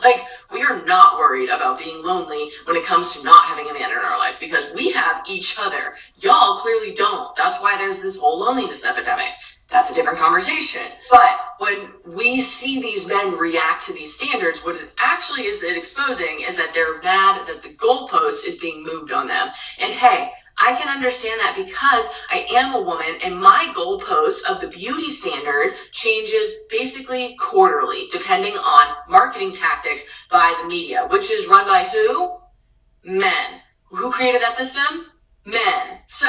we are not worried about being lonely when it comes to not having a man in our life because we have each other. Y'all clearly don't. That's why there's this whole loneliness epidemic. That's a different conversation. But when we see these men react to these standards, what it actually is exposing is that they're mad that the goalpost is being moved on them. And hey, I can understand that because I am a woman and my goalpost of the beauty standard changes basically quarterly, depending on marketing tactics by the media, which is run by who? Men. Who created that system? Men. So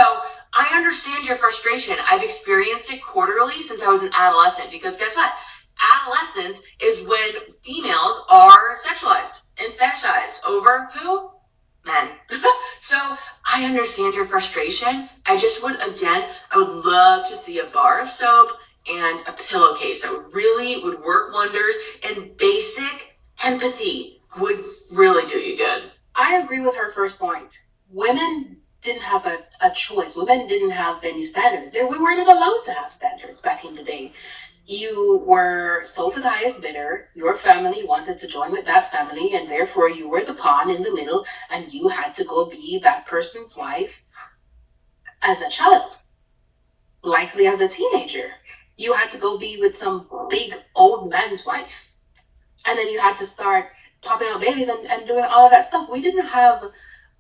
I understand your frustration. I've experienced it quarterly since I was an adolescent because guess what? Adolescence is when females are sexualized and fetishized over who? Men. So I understand your frustration. I would love to see a bar of soap and a pillowcase that really would work wonders, and basic empathy would really do you good. I agree with her first point. Women didn't have a choice. Women didn't have any standards. We weren't allowed to have standards back in the day. You were sold to the highest bidder. Your family wanted to join with that family, and therefore you were the pawn in the middle, and you had to go be that person's wife as a child, likely as a teenager. You had to go be with some big old man's wife. And then you had to start popping out babies and doing all of that stuff. We didn't have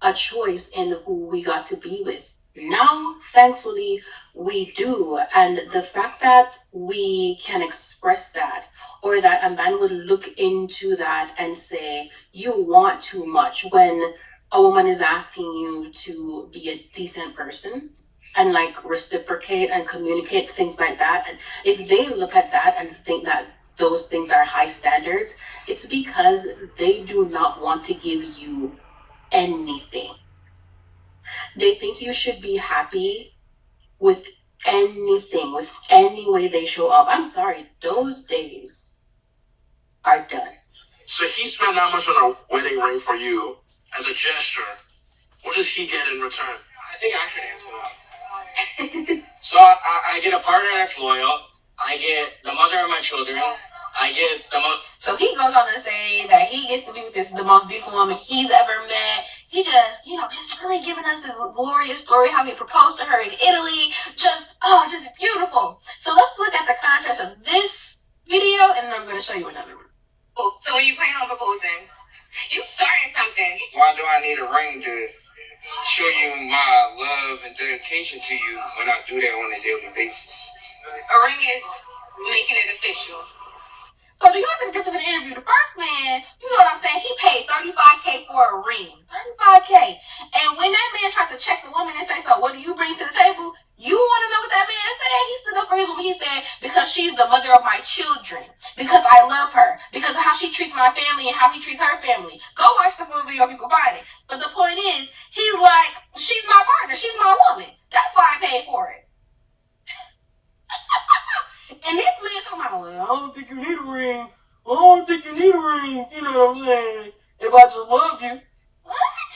a choice in who we got to be with. Now, thankfully, we do. And the fact that we can express that, or that a man would look into that and say, you want too much, when a woman is asking you to be a decent person and reciprocate and communicate things like that. And if they look at that and think that those things are high standards, it's because they do not want to give you anything. They think you should be happy with anything, with any way they show up. I'm sorry, those days are done. So he spent that much on a wedding ring for you as a gesture. What does he get in return? I think I should answer that. So I get a partner that's loyal. I get the mother of my children. I get the most. So he goes on to say that he gets to be with the most beautiful woman he's ever met. He just, just really giving us this glorious story how he proposed to her in Italy. Just beautiful. So let's look at the contrast of this video, and then I'm going to show you another one. So when you plan on proposing, you starting something. Why do I need a ring to show you my love and dedication to you when I do that on a daily basis? A ring is making it official. So do you see the difference in the interview? The first man, you know what I'm saying, he paid $35K for a ring. $35K. And when that man tried to check the woman and say, so what do you bring to the table? You want to know what that man said? He stood up for his woman. He said, because she's the mother of my children. Because I love her. Because of how she treats my family and how he treats her family. Go watch the full video if you can find it. But the point is, he's like, she's my partner. She's my woman. That's why I paid for it. And this man talking about, well, I don't think you need a ring. I don't think you need a ring. You know what I'm saying? If I just love you. What?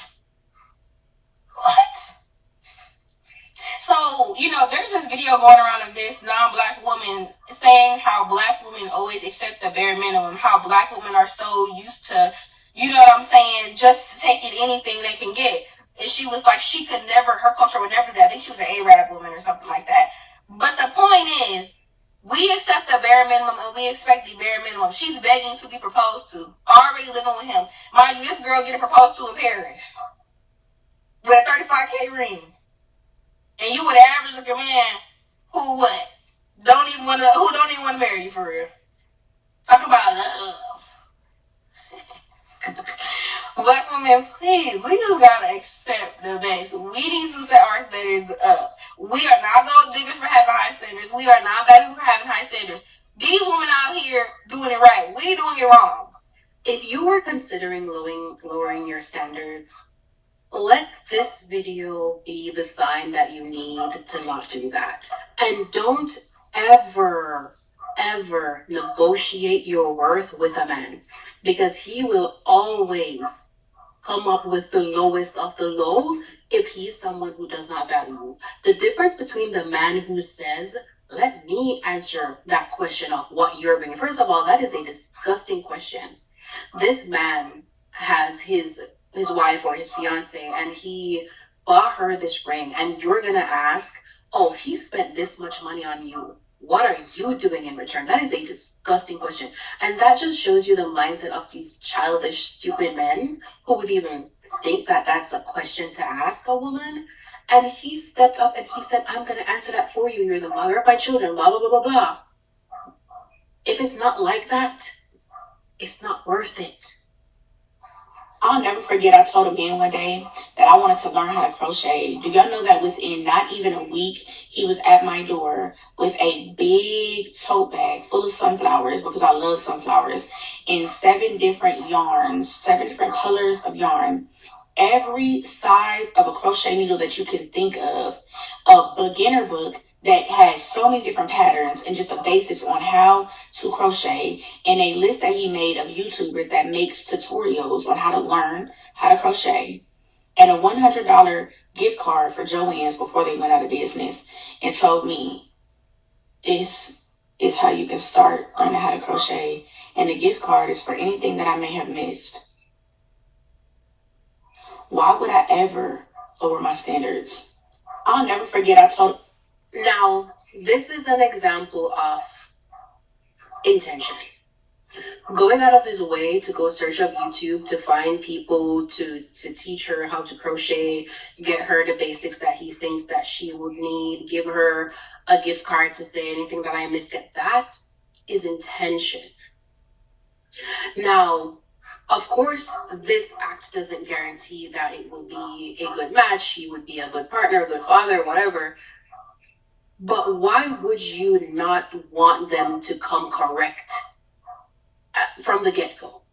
So, there's this video going around of this non-black woman saying how black women always accept the bare minimum. How black women are so used to, just taking anything they can get. And she was like, her culture would never do that. I think she was an Arab woman or something like that. But the point is, we accept the bare minimum and we expect the bare minimum. She's begging to be proposed to. Already living with him. Mind you, this girl getting proposed to in Paris. With a $35K ring. And you with an average looking man who don't even want to marry you for real. Talk about love. Black women, please, we just gotta accept the best. We need to set our standards up. We are not gold diggers for having high standards. We are not bad people for having high standards. These women out here doing it right. We doing it wrong. If you are considering lowering your standards, let this video be the sign that you need to not do that. And don't ever negotiate your worth with a man, because he will always come up with the lowest of the low if he's someone who does not value you. The difference between the man who says, let me answer that question of what you're bringing. First of all, that is a disgusting question. This man has his wife or his fiance, and he bought her this ring, and you're gonna ask, oh, he spent this much money on you. What are you doing in return? That is a disgusting question. And that just shows you the mindset of these childish, stupid men who would even think that that's a question to ask a woman. And he stepped up and he said, I'm going to answer that for you. You're the mother of my children, blah, blah, blah, blah, blah. If it's not like that, it's not worth it. I'll never forget, I told a man one day that I wanted to learn how to crochet. Do y'all know that within not even a week, he was at my door with a big tote bag full of sunflowers, because I love sunflowers, and 7 different yarns, 7 different colors of yarn, every size of a crochet needle that you can think of, a beginner book that has so many different patterns and just the basics on how to crochet, and a list that he made of YouTubers that makes tutorials on how to learn how to crochet, and a $100 gift card for Joann's before they went out of business, and told me, this is how you can start learning how to crochet, and the gift card is for anything that I may have missed. Why would I ever lower my standards? I'll never forget, I told... Now, this is an example of intention. Going out of his way to go search up YouTube to find people to teach her how to crochet, get her the basics that he thinks that she would need, give her a gift card to say anything that I missed. That is intention. Now, of course, this act doesn't guarantee that it will be a good match. He would be a good partner, a good father, whatever. But why would you not want them to come correct from the get-go?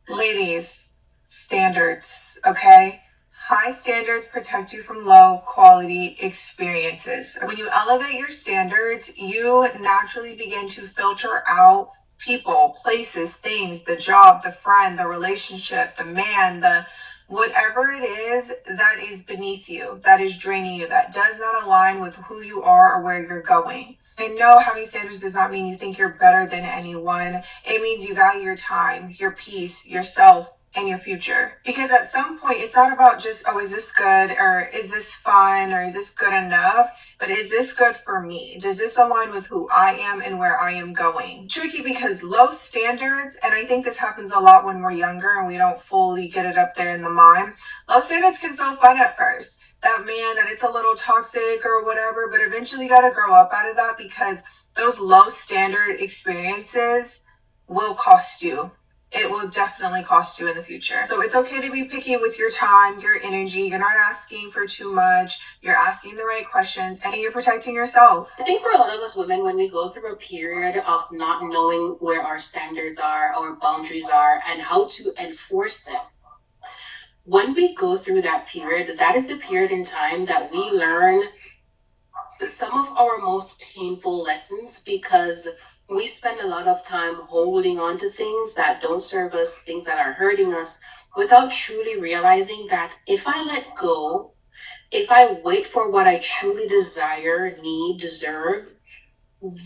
Ladies, standards, okay? High standards protect you from low quality experiences. When you elevate your standards, you naturally begin to filter out people, places, things, the job, the friend, the relationship, the man, the whatever it is that is beneath you, that is draining you, that does not align with who you are or where you're going. And no, having standards does not mean you think you're better than anyone. It means you value your time, your peace, yourself, and your future. Because at some point, it's not about just, oh, is this good, or is this fun, or is this good enough? But is this good for me? Does this align with who I am and where I am going? Tricky because low standards, and I think this happens a lot when we're younger and we don't fully get it up there in the mind. Low standards can feel fun at first. That man, that it's a little toxic or whatever, but eventually you got to grow up out of that because those low standard experiences will cost you. It will definitely cost you in the future. So it's okay to be picky with your time, your energy. You're not asking for too much. You're asking the right questions and you're protecting yourself. I think for a lot of us women, when we go through a period of not knowing where our standards are, our boundaries are, and how to enforce them, when we go through that period, that is the period in time that we learn some of our most painful lessons because we spend a lot of time holding on to things that don't serve us, things that are hurting us, without truly realizing that if I let go, if I wait for what I truly desire, need, deserve,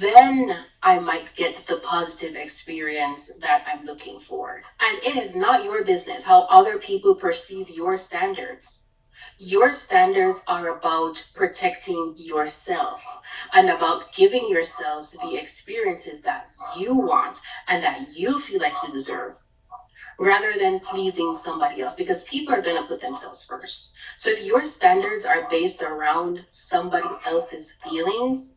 then I might get the positive experience that I'm looking for. And it is not your business how other people perceive your standards. Your standards are about protecting yourself and about giving yourselves the experiences that you want and that you feel like you deserve, rather than pleasing somebody else, because people are going to put themselves first. So if your standards are based around somebody else's feelings,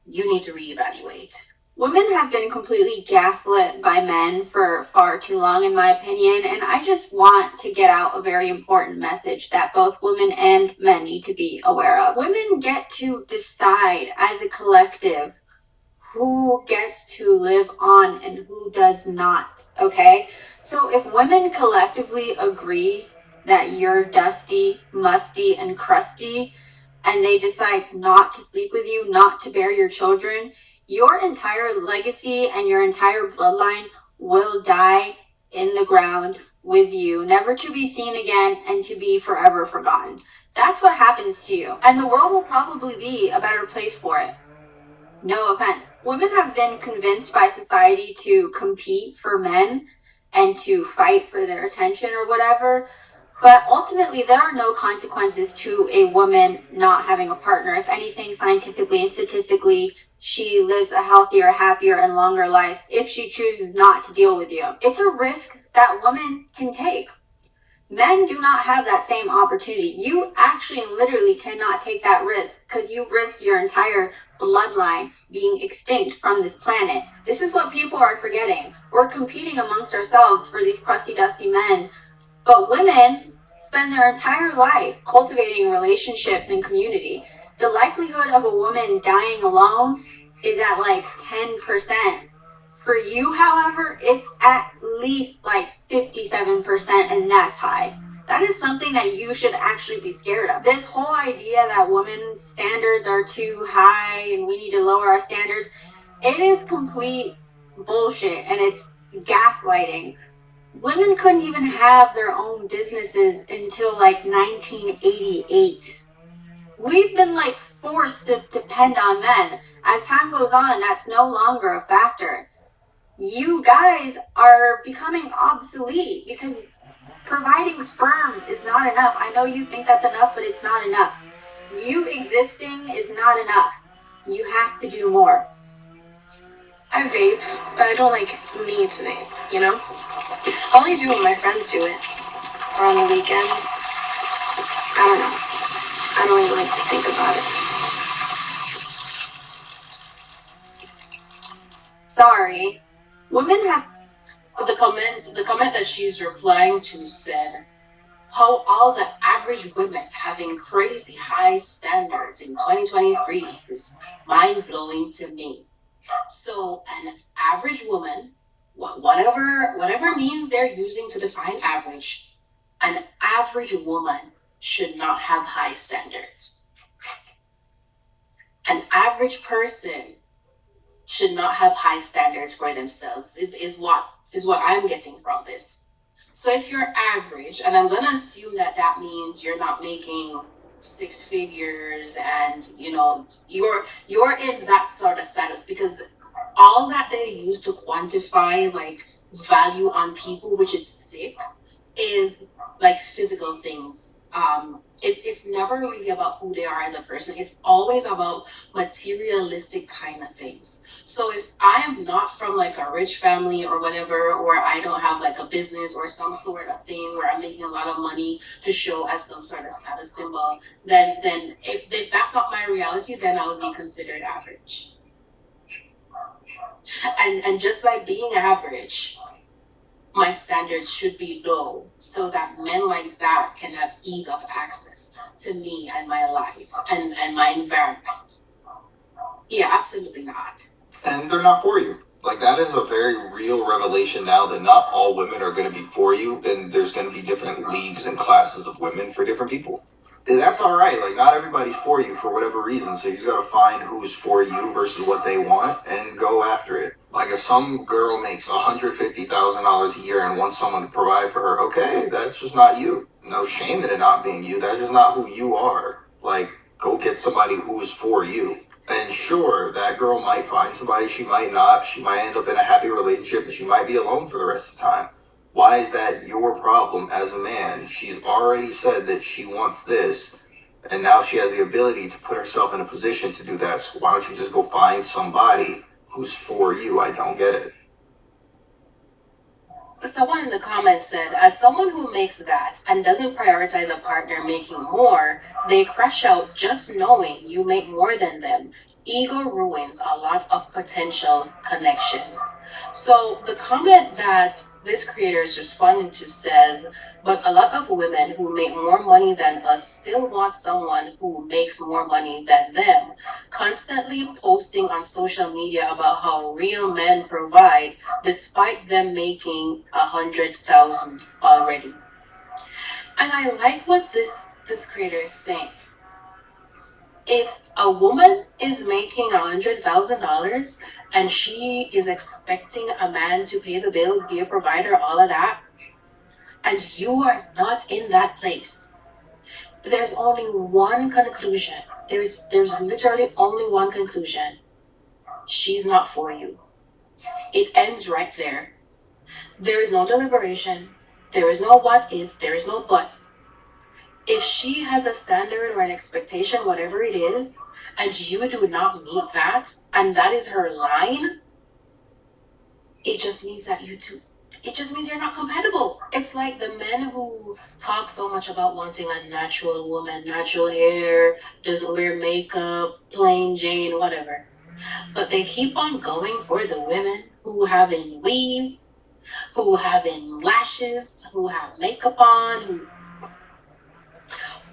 you need to reevaluate. Women have been completely gaslit by men for far too long, in my opinion, and I just want to get out a very important message that both women and men need to be aware of. Women get to decide as a collective who gets to live on and who does not, okay? So if women collectively agree that you're dusty, musty, and crusty, and they decide not to sleep with you, not to bear your children, your entire legacy and your entire bloodline will die in the ground with you, never to be seen again and to be forever forgotten. That's what happens to you. And the world will probably be a better place for it. No offense. Women have been convinced by society to compete for men and to fight for their attention or whatever. But ultimately, there are no consequences to a woman not having a partner. If anything, scientifically and statistically, she lives a healthier, happier, and longer life if she chooses not to deal with you. It's a risk that women can take. Men do not have that same opportunity. You actually literally cannot take that risk because you risk your entire bloodline being extinct from this planet. This is what people are forgetting. We're competing amongst ourselves for these crusty, dusty men. But women spend their entire life cultivating relationships and community. The likelihood of a woman dying alone is at like 10%. For you, however, it's at least like 57%, and that's high. That is something that you should actually be scared of. This whole idea that women's standards are too high and we need to lower our standards, it is complete bullshit and it's gaslighting. Women couldn't even have their own businesses until like 1988. We've been like forced to depend on men. As time goes on, that's no longer a factor. You guys are becoming obsolete because providing sperm is not enough. I know you think that's enough, but it's not enough. You existing is not enough. You have to do more. I vape, but I don't like need to vape, you know? I only do when my friends do it, or on the weekends. I don't know. I don't even like to think about it. Sorry. Women have... The comment that she's replying to said, how all the average women having crazy high standards in 2023 is mind-blowing to me. So an average woman, whatever means they're using to define average, an average woman should not have high standards. An average person should not have high standards for themselves is what I'm getting from this. So if you're average, and I'm gonna assume that means you're not making six figures, and you're in that sort of status, because all that they use to quantify like value on people, which is sick, is like physical things. It's never really about who they are as a person. It's always about materialistic kind of things. So if I am not from like a rich family or whatever, or I don't have like a business or some sort of thing where I'm making a lot of money to show as some sort of status symbol, then if that's not my reality, then I would be considered average. And just by being average, my standards should be low so that men like that can have ease of access to me and my life and my environment. Yeah, absolutely not. And they're not for you. Like, that is a very real revelation now, that not all women are going to be for you, and there's going to be different leagues and classes of women for different people. And that's all right. Like, not everybody's for you for whatever reason, so you just got to find who's for you versus what they want and go after it. Like, if some girl makes $150,000 a year and wants someone to provide for her, okay, that's just not you. No shame in it not being you. That's just not who you are. Like, go get somebody who is for you. And sure, that girl might find somebody, she might not. She might end up in a happy relationship, and she might be alone for the rest of the time. Why is that your problem as a man? She's already said that she wants this, and now she has the ability to put herself in a position to do that. So why don't you just go find somebody who's for you? I don't get it. Someone in the comments said, as someone who makes that and doesn't prioritize a partner making more, they crash out just knowing you make more than them. Ego ruins a lot of potential connections. So the comment that this creator is responding to says, but a lot of women who make more money than us still want someone who makes more money than them. Constantly posting on social media about how real men provide despite them making 100,000 already. And I like what this creator is saying. If a woman is making $100,000 and she is expecting a man to pay the bills, be a provider, all of that, and you are not in that place, there's only one conclusion. There's literally only one conclusion. She's not for you. It ends right there. There is no deliberation. There is no what if. There is no buts. If she has a standard or an expectation, whatever it is, and you do not meet that, and that is her line, it just means that it just means you're not compatible. It's like the men who talk so much about wanting a natural woman, natural hair, doesn't wear makeup, plain Jane, whatever. But they keep on going for the women who have a weave, who have in lashes, who have makeup on.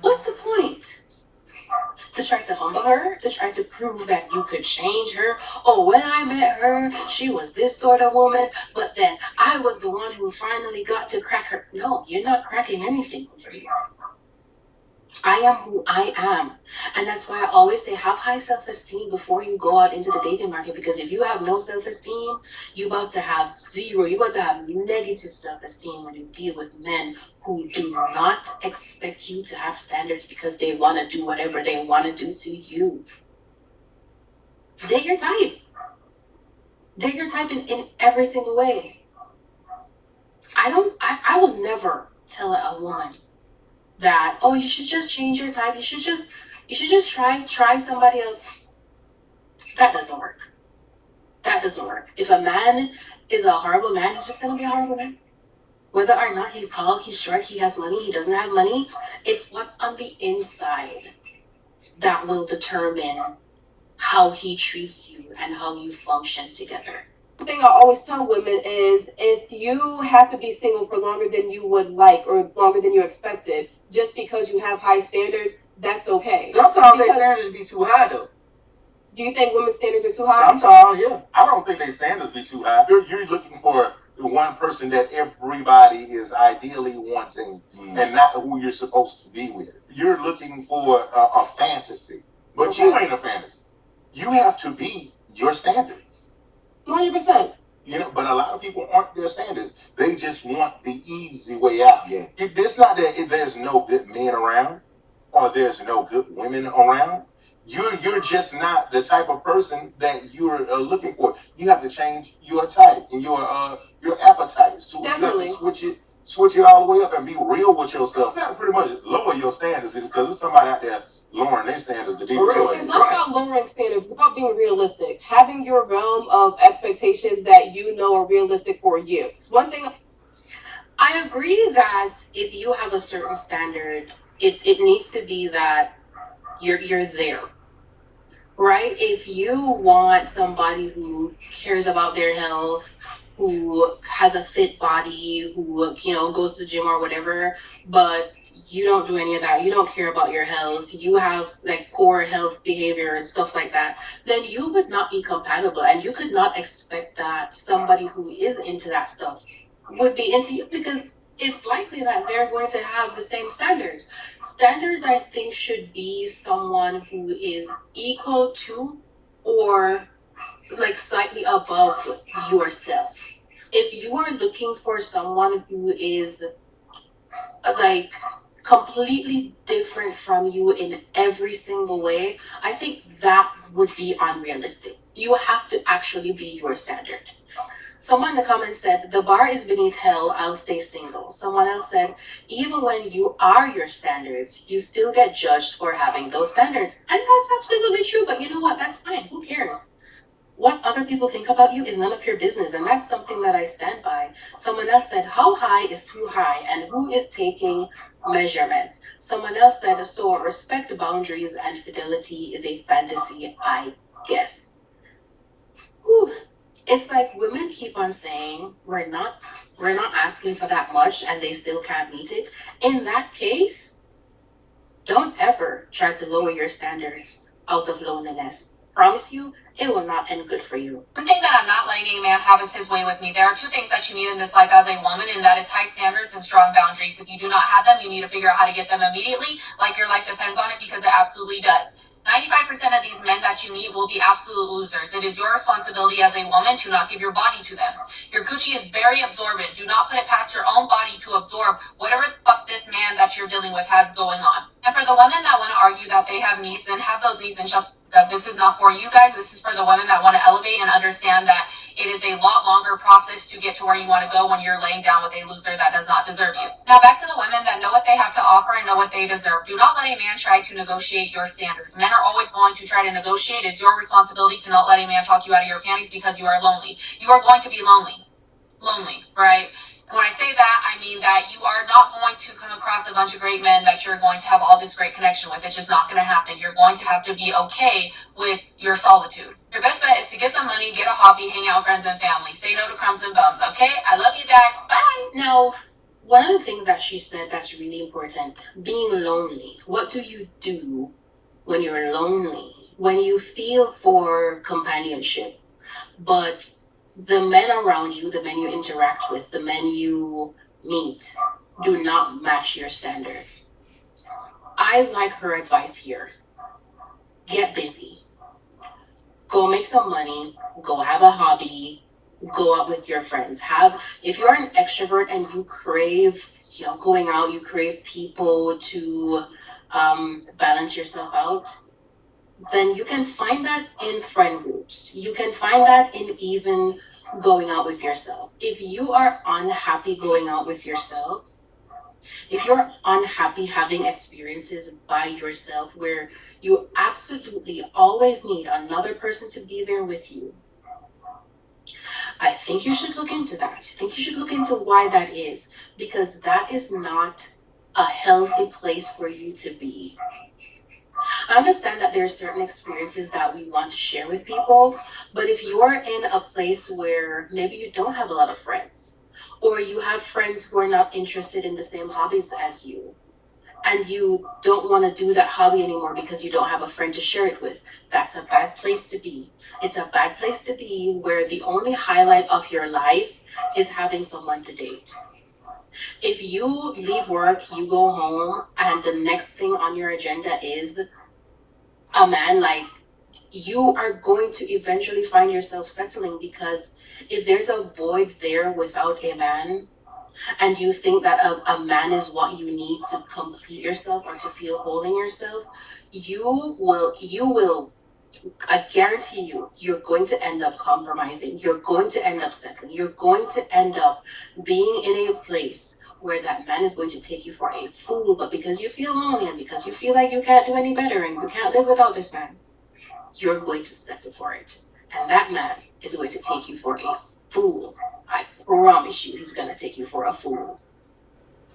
What's the point? To try to humble her? To try to prove that you could change her? Oh, when I met her, she was this sort of woman, but then I was the one who finally got to crack her. No, you're not cracking anything over here. I am who I am. And that's why I always say have high self-esteem before you go out into the dating market, because if you have no self-esteem, you're about to have zero. You're about to have negative self-esteem when you deal with men who do not expect you to have standards because they want to do whatever they want to do to you. They're your type. They're your type in every single way. I will never tell a woman that, oh, you should just change your type. You should just try somebody else. That doesn't work. That doesn't work. If a man is a horrible man, he's just gonna be a horrible man. Whether or not he's tall, he's short, he has money, he doesn't have money, it's what's on the inside that will determine how he treats you and how you function together. The thing I always tell women is, if you have to be single for longer than you would like or longer than you expected, just because you have high standards, that's okay. Sometimes their standards be too high, though. Do you think women's standards are too high? Sometimes, yeah. I don't think their standards be too high. You're looking for the one person that everybody is ideally wanting and not who you're supposed to be with. You're looking for a fantasy, but you ain't a fantasy. You have to be your standards. 100%. But a lot of people aren't their standards. They just want the easy way out. Yeah. It's not that there's no good men around. or there's no good women around. You're just not the type of person that you're looking for. You have to change your type and your appetite. So Definitely. you have to switch it all the way up and be real with yourself. You have to pretty much lower your standards because there's somebody out there lowering their standards to deep. It's not about lowering standards, it's about being realistic. Having your realm of expectations that you know are realistic for you. It's one thing. I agree that if you have a certain standard, it needs to be that you're there. Right? If you want somebody who cares about their health, who has a fit body, who, goes to the gym or whatever, but you don't do any of that, you don't care about your health, you have like poor health behavior and stuff like that, then you would not be compatible. And you could not expect that somebody who is into that stuff would be into you, because it's likely that they're going to have the same standards. Standards, I think, should be someone who is equal to or like slightly above yourself. If you are looking for someone who is like completely different from you in every single way, I think that would be unrealistic. You have to actually be your standard. Someone in the comments said, the bar is beneath hell, I'll stay single. Someone else said, even when you are your standards, you still get judged for having those standards. And that's absolutely true, but you know what? That's fine. Who cares? What other people think about you is none of your business, and that's something that I stand by. Someone else said, how high is too high, and who is taking measurements? Someone else said, so respect boundaries and fidelity is a fantasy, I guess. Whew. It's like women keep on saying we're not asking for that much and they still can't meet it. In that case, don't ever try to lower your standards out of loneliness. Promise you, it will not end good for you. One thing that I'm not letting a man have is his way with me. There are two things that you need in this life as a woman, and that is high standards and strong boundaries. If you do not have them, you need to figure out how to get them immediately, like your life depends on it, because it absolutely does. 95% of these men that you meet will be absolute losers. It is your responsibility as a woman to not give your body to them. Your coochie is very absorbent. Do not put it past your own body to absorb whatever the fuck this man that you're dealing with has going on. And for the women that want to argue that they have needs, and have those needs and shut up, this is not for you guys. This is for the women that want to elevate and understand that it is a lot longer process to get to where you want to go when you're laying down with a loser that does not deserve you. Now back to the women that know what they have to offer and know what they deserve. Do not let a man try to negotiate your standards. Men are always going to try to negotiate. It's your responsibility to not let a man talk you out of your panties because you are lonely. You are going to be lonely, right? And when I say that, I mean that you are not going to come across a bunch of great men that you're going to have all this great connection with. It's just not going to happen. You're going to have to be okay with your solitude. Your best bet is to get some money, get a hobby, hang out with friends and family. Say no to crumbs and bums, okay? I love you guys. Bye! Now, one of the things that she said that's really important, being lonely. What do you do when you're lonely? When you feel for companionship, but the men around you, the men you interact with, the men you meet, do not match your standards. I like her advice here. Get busy. Go make some money. Go have a hobby. Go out with your friends. If you're an extrovert and you crave, going out, you crave people to balance yourself out, then you can find that in friend groups. You can find that in even going out with yourself. If you are unhappy going out with yourself, if you're unhappy having experiences by yourself where you absolutely always need another person to be there with you, I think you should look into that. I think you should look into why that is, because that is not a healthy place for you to be. I understand that there are certain experiences that we want to share with people, but if you are in a place where maybe you don't have a lot of friends, or you have friends who are not interested in the same hobbies as you, and you don't want to do that hobby anymore because you don't have a friend to share it with, that's a bad place to be. It's a bad place to be where the only highlight of your life is having someone to date. If you leave work, you go home, and the next thing on your agenda is a man, like, you are going to eventually find yourself settling, because if there's a void there without a man, and you think that a man is what you need to complete yourself or to feel whole in yourself, you will, I guarantee you, you're going to end up compromising. You're going to end up settling. You're going to end up being in a place where that man is going to take you for a fool, but because you feel lonely and because you feel like you can't do any better and you can't live without this man, you're going to settle for it. And that man is going to take you for a fool. I promise you, he's going to take you for a fool.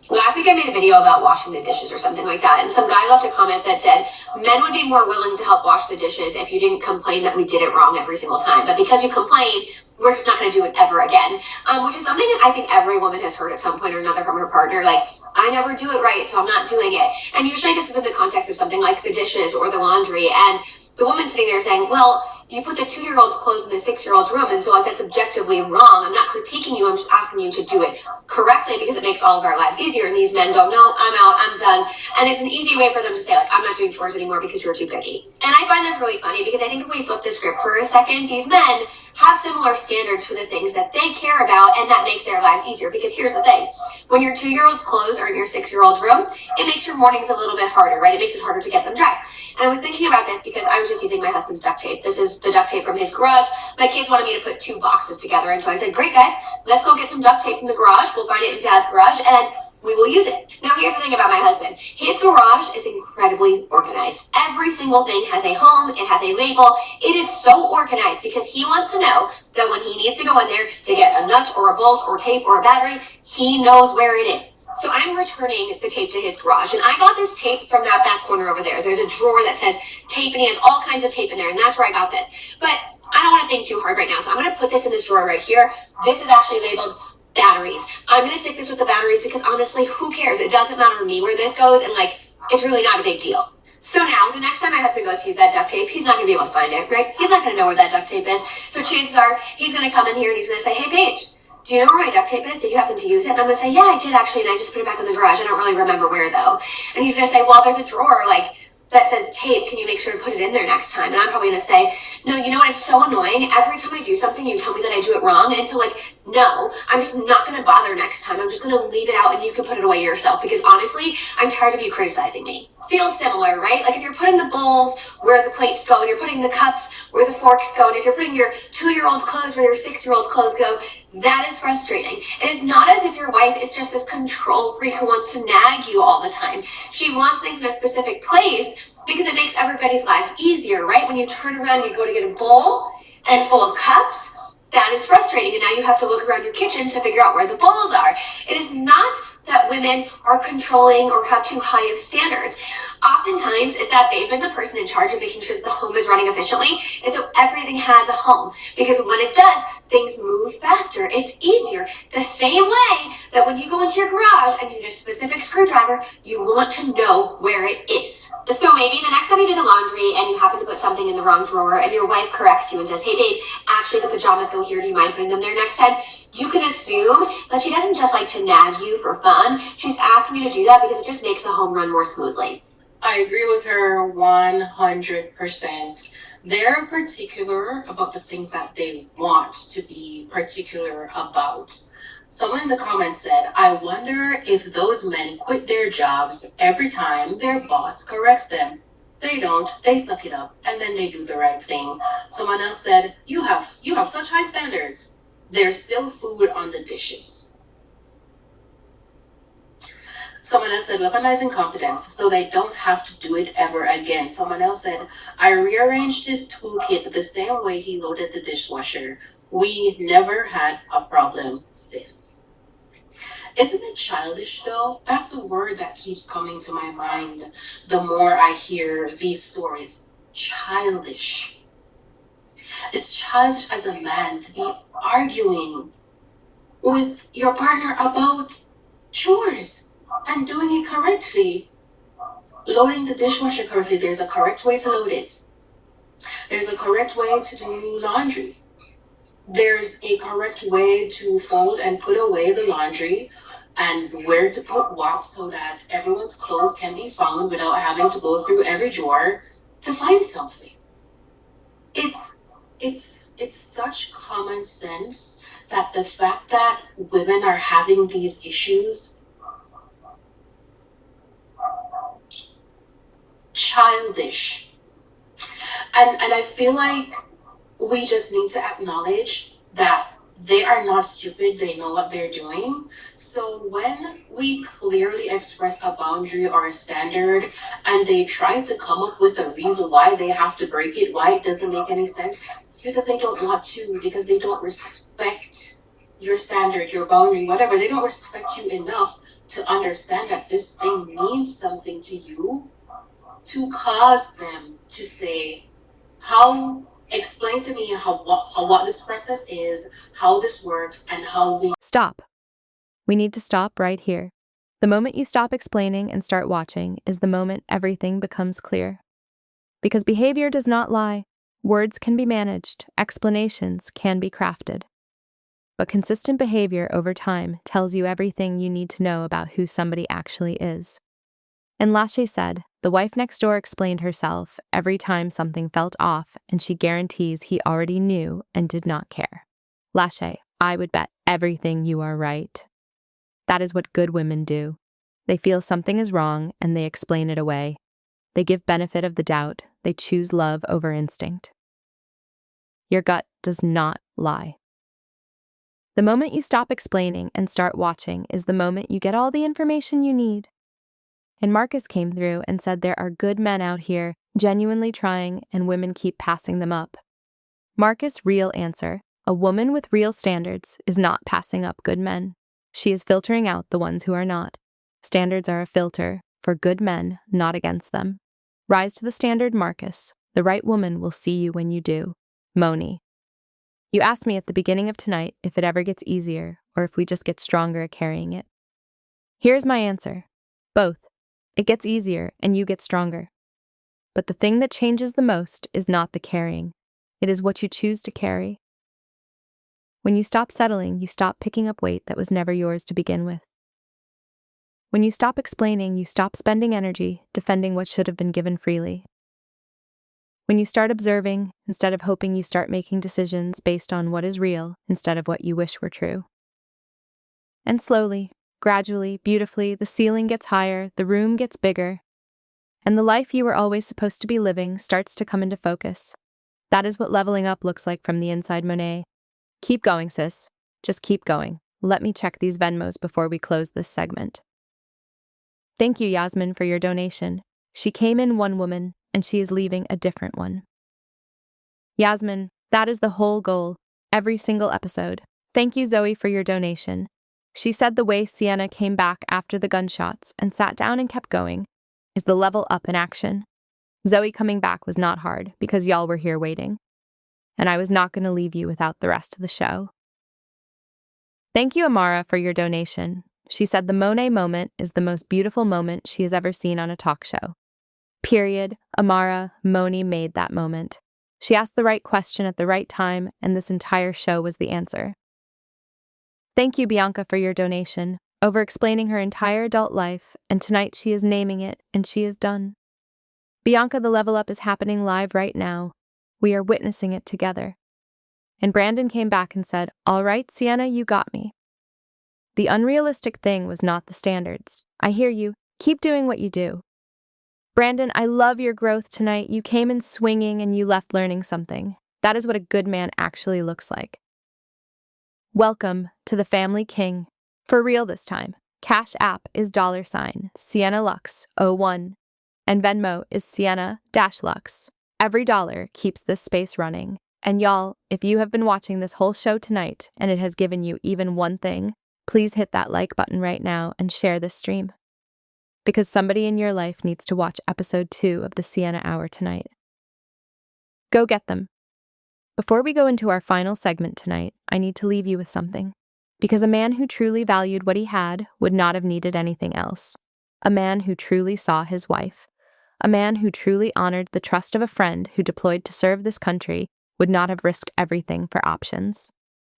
Last week I made a video about washing the dishes or something like that, and some guy left a comment that said, men would be more willing to help wash the dishes if you didn't complain that we did it wrong every single time. But because you complain, we're just not going to do it ever again. Which is something that I think every woman has heard at some point or another from her partner, like, I never do it right, so I'm not doing it. And usually this is in the context of something like the dishes or the laundry, and the woman sitting there saying, well, you put the 2-year-old's clothes in the 6-year-old's room, and so like that's objectively wrong. I'm not critiquing you, I'm just asking you to do it correctly because it makes all of our lives easier. And these men go, no, I'm out, I'm done. And it's an easy way for them to say, like, I'm not doing chores anymore because you're too picky. And I find this really funny because I think if we flip the script for a second, these men have similar standards for the things that they care about and that make their lives easier. Because here's the thing, when your 2-year-old's clothes are in your 6-year-old's room, it makes your mornings a little bit harder, right? It makes it harder to get them dressed. And I was thinking about this because I was just using my husband's duct tape. This is the duct tape from his garage. My kids wanted me to put 2 boxes together. And so I said, great guys, let's go get some duct tape from the garage. We'll find it in Dad's garage and we will use it. Now here's the thing about my husband. His garage is incredibly organized. Every single thing has a home, it has a label. It is so organized because he wants to know that when he needs to go in there to get a nut or a bolt or tape or a battery, he knows where it is. So I'm returning the tape to his garage, and I got this tape from that back corner over there. There's a drawer that says tape, and he has all kinds of tape in there, and that's where I got this. But I don't want to think too hard right now, so I'm going to put this in this drawer right here. This is actually labeled batteries. I'm going to stick this with the batteries because honestly, who cares? It doesn't matter to me where this goes, and like, it's really not a big deal. So now, the next time my husband goes to use that duct tape, he's not going to be able to find it, right? He's not going to know where that duct tape is. So chances are, he's going to come in here and he's going to say, hey, Paige, do you know where my duct tape is? Did you happen to use it? And I'm going to say, yeah, I did actually, and I just put it back in the garage. I don't really remember where, though. And he's going to say, well, there's a drawer, like, that says tape. Can you make sure to put it in there next time? And I'm probably going to say, no, you know what? It's so annoying. Every time I do something, you tell me that I do it wrong. And so, like, no, I'm just not going to bother next time. I'm just going to leave it out and you can put it away yourself because honestly, I'm tired of you criticizing me. Feels similar, right? Like if you're putting the bowls where the plates go and you're putting the cups where the forks go, and if you're putting your 2-year-old's clothes where your 6-year-old's clothes go, that is frustrating. It is not as if your wife is just this control freak who wants to nag you all the time. She wants things in a specific place because it makes everybody's lives easier, right? When you turn around and you go to get a bowl and it's full of cups, that is frustrating. And now you have to look around your kitchen to figure out where the bowls are. It is not that women are controlling or have too high of standards. Oftentimes, it's that they've been the person in charge of making sure that the home is running efficiently, and so everything has a home. Because when it does, things move faster. It's easier. The same way that when you go into your garage and you need a specific screwdriver, you want to know where it is. So maybe the next time you do the laundry and you happen to put something in the wrong drawer and your wife corrects you and says, hey babe, actually the pajamas go here, do you mind putting them there next time? You can assume that she doesn't just like to nag you for fun. She's asking you to do that because it just makes the home run more smoothly. I agree with her 100%. They're particular about the things that they want to be particular about. Someone in the comments said, I wonder if those men quit their jobs every time their boss corrects them. They don't, they suck it up, and then they do the right thing. Someone else said, you have such high standards. There's still food on the dishes. Someone else said, weaponizing competence so they don't have to do it ever again. Someone else said, I rearranged his toolkit the same way he loaded the dishwasher. We never had a problem since. Isn't it childish though? That's the word that keeps coming to my mind the more I hear these stories. Childish. It's childish as a man to be arguing with your partner about chores and doing it correctly. Loading the dishwasher correctly, there's a correct way to load it. There's a correct way to do laundry. There's a correct way to fold and put away the laundry and where to put what so that everyone's clothes can be found without having to go through every drawer to find something. It's such common sense that the fact that women are having these issues, childish. And I feel like we just need to acknowledge that they are not stupid, they know what they're doing. So when we clearly express a boundary or a standard and they try to come up with a reason why they have to break it, why it doesn't make any sense, it's because they don't want to, because they don't respect your standard, your boundary, whatever. They don't respect you enough to understand that this thing means something to you, to cause them to say, explain to me what this process is, how this works, and how we. Stop. We need to stop right here. The moment you stop explaining and start watching is the moment everything becomes clear. Because behavior does not lie, words can be managed, explanations can be crafted. But consistent behavior over time tells you everything you need to know about who somebody actually is. And Lachey said, the wife next door explained herself every time something felt off, and she guarantees he already knew and did not care. Lachey, I would bet everything you are right. That is what good women do. They feel something is wrong and they explain it away. They give benefit of the doubt. They choose love over instinct. Your gut does not lie. The moment you stop explaining and start watching is the moment you get all the information you need. And Marcus came through and said there are good men out here genuinely trying and women keep passing them up. Marcus' real answer, a woman with real standards, is not passing up good men. She is filtering out the ones who are not. Standards are a filter for good men, not against them. Rise to the standard, Marcus. The right woman will see you when you do. Moni. You asked me at the beginning of tonight if it ever gets easier or if we just get stronger at carrying it. Here's my answer. Both. It gets easier and you get stronger. But the thing that changes the most is not the carrying. It is what you choose to carry. When you stop settling, you stop picking up weight that was never yours to begin with. When you stop explaining, you stop spending energy defending what should have been given freely. When you start observing, instead of hoping, you start making decisions based on what is real instead of what you wish were true. And slowly, gradually, beautifully, the ceiling gets higher, the room gets bigger, and the life you were always supposed to be living starts to come into focus. That is what leveling up looks like from the inside, Monet. Keep going, sis. Just keep going. Let me check these Venmos before we close this segment. Thank you, Yasmin, for your donation. She came in one woman, and she is leaving a different one. Yasmin, that is the whole goal. Every single episode. Thank you, Zoe, for your donation. She said the way Sienna came back after the gunshots and sat down and kept going is the level up in action. Zoe coming back was not hard because y'all were here waiting. And I was not going to leave you without the rest of the show. Thank you, Amara, for your donation. She said the Monet moment is the most beautiful moment she has ever seen on a talk show. Period. Amara, Moni made that moment. She asked the right question at the right time, and this entire show was the answer. Thank you, Bianca, for your donation, over-explaining her entire adult life, and tonight she is naming it, and she is done. Bianca, the level up is happening live right now. We are witnessing it together. And Brandon came back and said, all right, Sienna, you got me. The unrealistic thing was not the standards. I hear you. Keep doing what you do. Brandon, I love your growth tonight. You came in swinging and you left learning something. That is what a good man actually looks like. Welcome to the Family King. For real this time. Cash App is $Sienna Lux 01 and Venmo is Sienna-Lux. Every dollar keeps this space running. And y'all, if you have been watching this whole show tonight and it has given you even one thing, please hit that like button right now and share this stream. Because somebody in your life needs to watch episode 2 of the Sienna Hour tonight. Go get them. Before we go into our final segment tonight, I need to leave you with something. Because a man who truly valued what he had would not have needed anything else. A man who truly saw his wife. A man who truly honored the trust of a friend who deployed to serve this country would not have risked everything for options.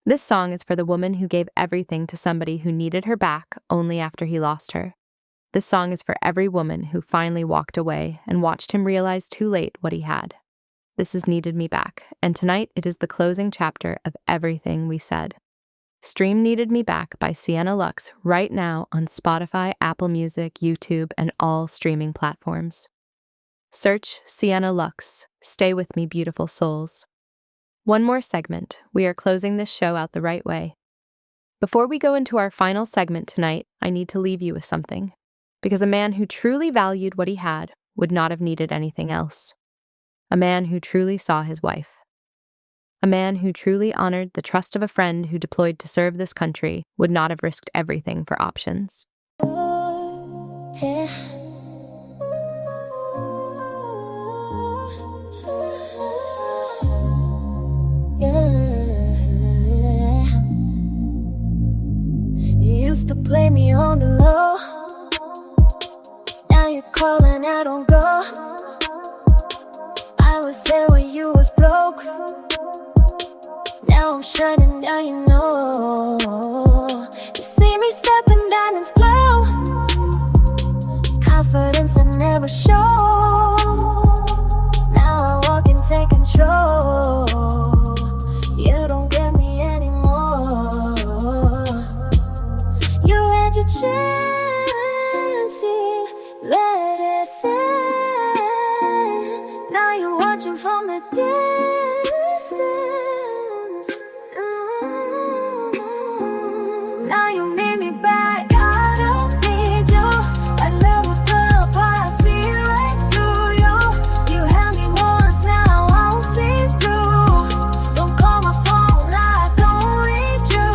This song is for the woman who gave everything to somebody who needed her back only after he lost her. This song is for every woman who finally walked away and watched him realize too late what he had. This is Needed Me Back, and tonight it is the closing chapter of everything we said. Stream Needed Me Back by Sienna Lux right now on Spotify, Apple Music, YouTube, and all streaming platforms. Search Sienna Lux. Stay with me, beautiful souls. One more segment. We are closing this show out the right way. Before we go into our final segment tonight, I need to leave you with something. Because a man who truly valued what he had would not have needed anything else. A man who truly saw his wife. A man who truly honored the trust of a friend who deployed to serve this country would not have risked everything for options. You used to play me on the low. Now you're calling, I don't go. I was there when you was broke. Now I'm shining, now you know. You see me stepping, diamonds glow. Confidence I never show. Now I walk and take control. You don't get me anymore. You had your chance, you let it slip. Now you're watching from the distance. Now you need me back. I don't need you. I leveled up, but I see right through you. You had me once, now I won't see through. Don't call my phone, I don't read you.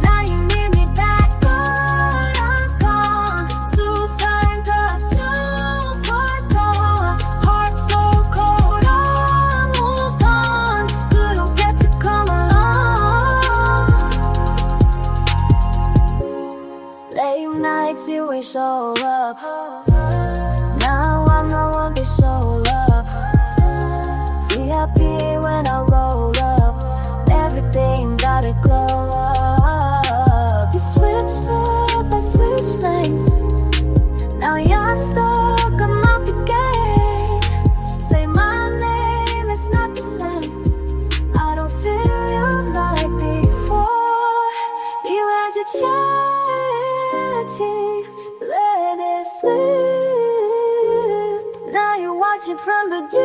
Now you need me back, but I'm gone. Too tired, got too far gone. Heart so cold, I moved on. You don't get to come along. Late nights you ain't show up. Now I'm the one to show love. VIP when I roll up. Everything gotta glow up. You switched up, I switched lanes. Now you're stuck, I'm out the game. Say my name, it's not the same. I don't feel you like before. You had your chance, you let it slip. Now you're watching from the distance.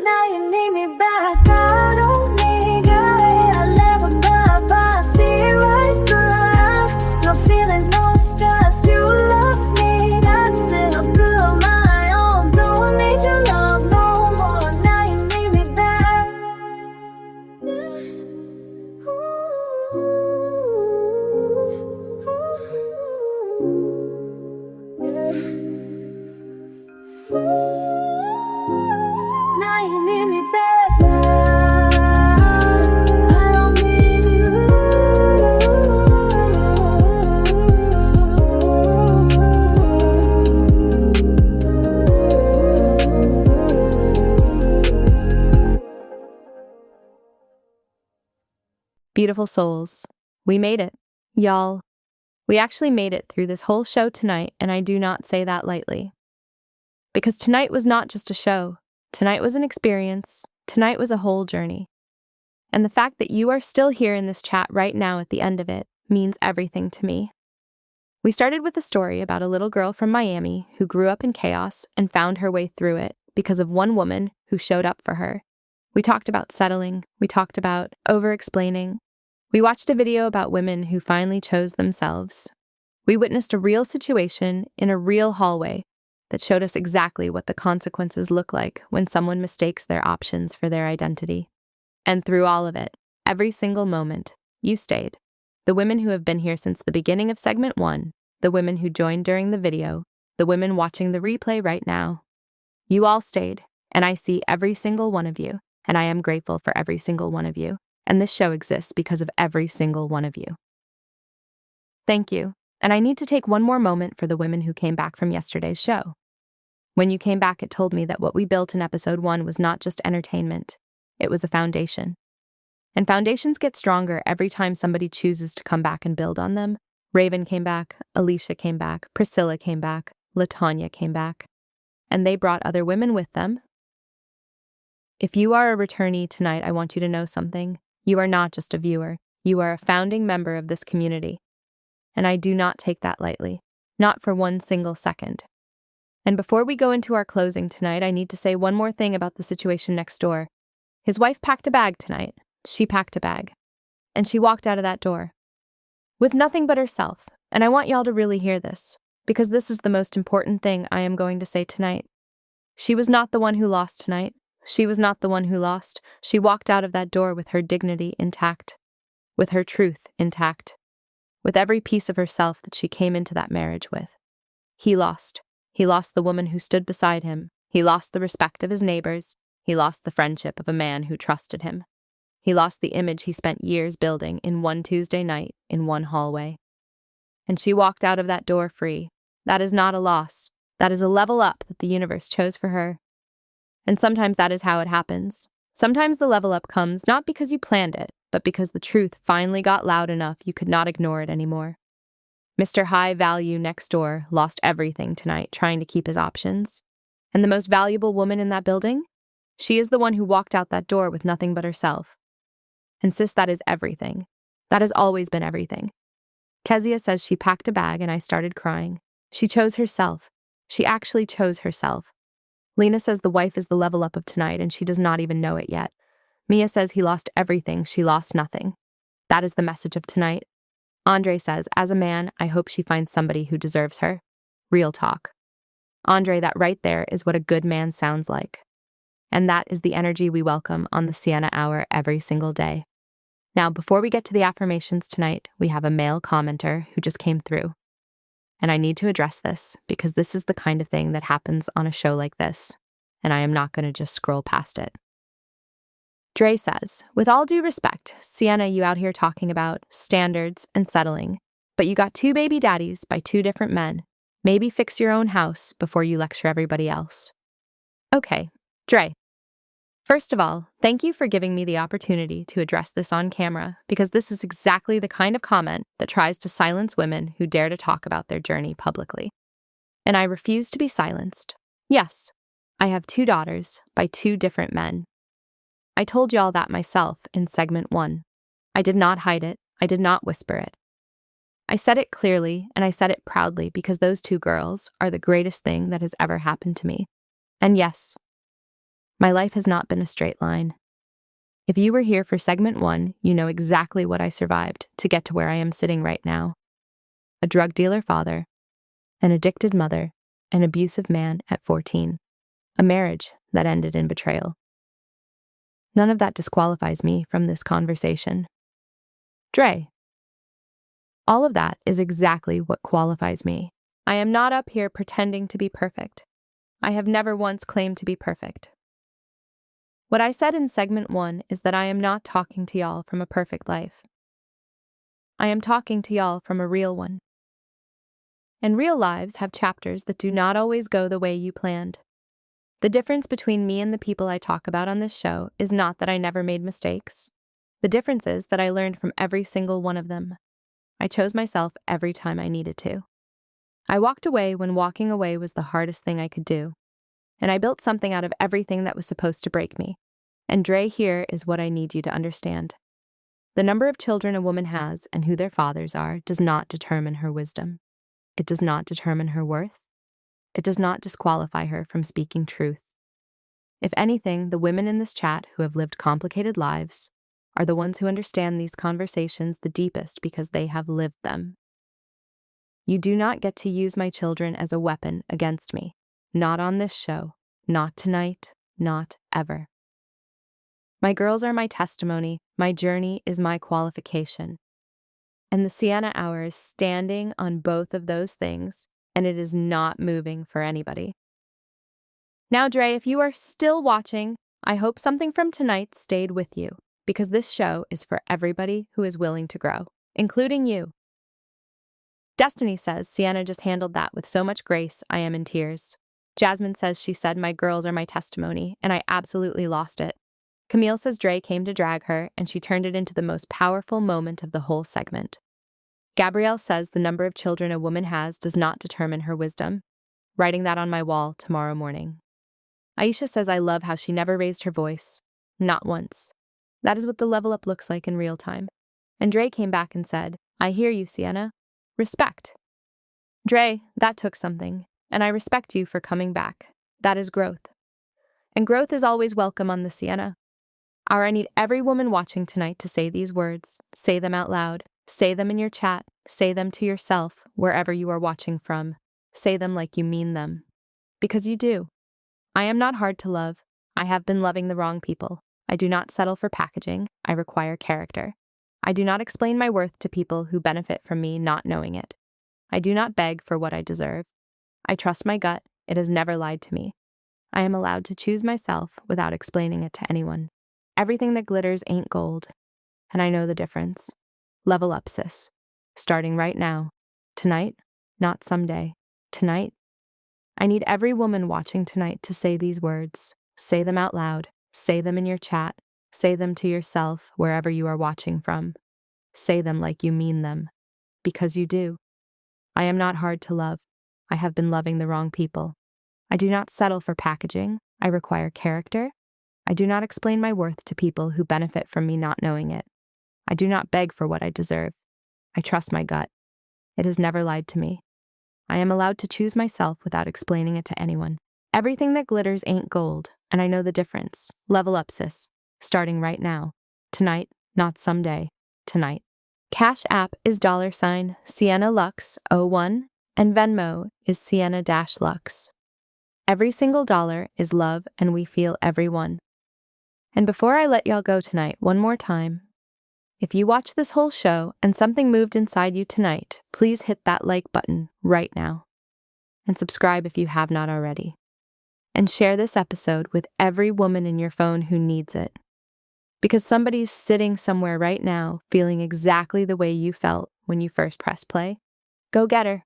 Now you need me back, I don't need you. I leveled up, I see right through. No feelings, no stress, you lost me, that's it. I'm good on my own, don't need your love no more. Now you need me back. Now you need me back. I don't need Beautiful souls, we made it. Y'all, we actually made it through this whole show tonight, and I do not say that lightly. Because tonight was not just a show. Tonight was an experience. Tonight was a whole journey. And the fact that you are still here in this chat right now at the end of it means everything to me. We started with a story about a little girl from Miami who grew up in chaos and found her way through it because of one woman who showed up for her. We talked about settling. We talked about over-explaining. We watched a video about women who finally chose themselves. We witnessed a real situation in a real hallway that showed us exactly what the consequences look like when someone mistakes their options for their identity. And through all of it, every single moment, you stayed. The women who have been here since the beginning of segment 1, the women who joined during the video, the women watching the replay right now. You all stayed, and I see every single one of you, and I am grateful for every single one of you, and this show exists because of every single one of you. Thank you, and I need to take one more moment for the women who came back from yesterday's show. When you came back, it told me that what we built in episode 1 was not just entertainment, it was a foundation. And foundations get stronger every time somebody chooses to come back and build on them. Raven came back, Alicia came back, Priscilla came back, LaTanya came back. And they brought other women with them. If you are a returnee tonight, I want you to know something. You are not just a viewer. You are a founding member of this community. And I do not take that lightly. Not for one single second. And before we go into our closing tonight, I need to say one more thing about the situation next door. His wife packed a bag tonight. She packed a bag. And she walked out of that door. With nothing but herself. And I want y'all to really hear this, because this is the most important thing I am going to say tonight. She was not the one who lost tonight. She was not the one who lost. She walked out of that door with her dignity intact, with her truth intact, with every piece of herself that she came into that marriage with. He lost. He lost the woman who stood beside him. He lost the respect of his neighbors. He lost the friendship of a man who trusted him. He lost the image he spent years building in one Tuesday night in one hallway. And she walked out of that door free. That is not a loss. That is a level up that the universe chose for her. And sometimes that is how it happens. Sometimes the level up comes not because you planned it, but because the truth finally got loud enough you could not ignore it anymore. Mr. High Value next door lost everything tonight trying to keep his options. And the most valuable woman in that building? She is the one who walked out that door with nothing but herself. And sis, that is everything. That has always been everything. Kezia says she packed a bag and I started crying. She chose herself. She actually chose herself. Lena says the wife is the level up of tonight and she does not even know it yet. Mia says he lost everything, she lost nothing. That is the message of tonight. Andre says, as a man, I hope she finds somebody who deserves her. Real talk. Andre, that right there is what a good man sounds like. And that is the energy we welcome on the Sienna Hour every single day. Now, before we get to the affirmations tonight, we have a male commenter who just came through. And I need to address this because this is the kind of thing that happens on a show like this, and I am not going to just scroll past it. Dre says, with all due respect, Sienna, you out here talking about standards and settling, but you got 2 baby daddies by 2 different men. Maybe fix your own house before you lecture everybody else. Okay, Dre. First of all, thank you for giving me the opportunity to address this on camera, because this is exactly the kind of comment that tries to silence women who dare to talk about their journey publicly. And I refuse to be silenced. Yes, I have 2 daughters by 2 different men. I told y'all that myself in segment 1. I did not hide it. I did not whisper it. I said it clearly, and I said it proudly because those 2 girls are the greatest thing that has ever happened to me. And yes, my life has not been a straight line. If you were here for segment 1, you know exactly what I survived to get to where I am sitting right now. A drug dealer father, an addicted mother, an abusive man at 14, a marriage that ended in betrayal. None of that disqualifies me from this conversation. Dre. All of that is exactly what qualifies me. I am not up here pretending to be perfect. I have never once claimed to be perfect. What I said in segment 1 is that I am not talking to y'all from a perfect life. I am talking to y'all from a real one. And real lives have chapters that do not always go the way you planned. The difference between me and the people I talk about on this show is not that I never made mistakes. The difference is that I learned from every single one of them. I chose myself every time I needed to. I walked away when walking away was the hardest thing I could do. And I built something out of everything that was supposed to break me. And Dre, here is what I need you to understand. The number of children a woman has and who their fathers are does not determine her wisdom. It does not determine her worth. It does not disqualify her from speaking truth. If anything, the women in this chat who have lived complicated lives are the ones who understand these conversations the deepest because they have lived them. You do not get to use my children as a weapon against me. Not on this show. Not tonight. Not ever. My girls are my testimony. My journey is my qualification. And the Sienna Hour is standing on both of those things, and it is not moving for anybody. Now, Dre, if you are still watching, I hope something from tonight stayed with you, because this show is for everybody who is willing to grow, including you. Destiny says Sienna just handled that with so much grace, I am in tears. Jasmine says she said my girls are my testimony, and I absolutely lost it. Camille says Dre came to drag her, and she turned it into the most powerful moment of the whole segment. Gabrielle says the number of children a woman has does not determine her wisdom. Writing that on my wall tomorrow morning. Aisha says I love how she never raised her voice. Not once. That is what the level up looks like in real time. And Dre came back and said, I hear you, Sienna. Respect. Dre, that took something, and I respect you for coming back. That is growth. And growth is always welcome on the Sienna Hour. I need every woman watching tonight to say these words. Say them out loud. Say them in your chat. Say them to yourself, wherever you are watching from. Say them like you mean them. Because you do. I am not hard to love. I have been loving the wrong people. I do not settle for packaging. I require character. I do not explain my worth to people who benefit from me not knowing it. I do not beg for what I deserve. I trust my gut. It has never lied to me. I am allowed to choose myself without explaining it to anyone. Everything that glitters ain't gold, and I know the difference. Level up, sis. Starting right now. Tonight, not someday. Tonight. I need every woman watching tonight to say these words. Say them out loud. Say them in your chat. Say them to yourself wherever you are watching from. Say them like you mean them. Because you do. I am not hard to love. I have been loving the wrong people. I do not settle for packaging. I require character. I do not explain my worth to people who benefit from me not knowing it. I do not beg for what I deserve. I trust my gut. It has never lied to me. I am allowed to choose myself without explaining it to anyone. Everything that glitters ain't gold, and I know the difference. Level up, sis. Starting right now. Tonight, not someday. Tonight. Cash App is $Sienna Lux 01 and Venmo is Sienna-Lux. Every single dollar is love, and we feel every one. And before I let y'all go tonight, one more time, if you watch this whole show and something moved inside you tonight, please hit that like button right now. And subscribe if you have not already. And share this episode with every woman in your phone who needs it. Because somebody's sitting somewhere right now feeling exactly the way you felt when you first pressed play. Go get her.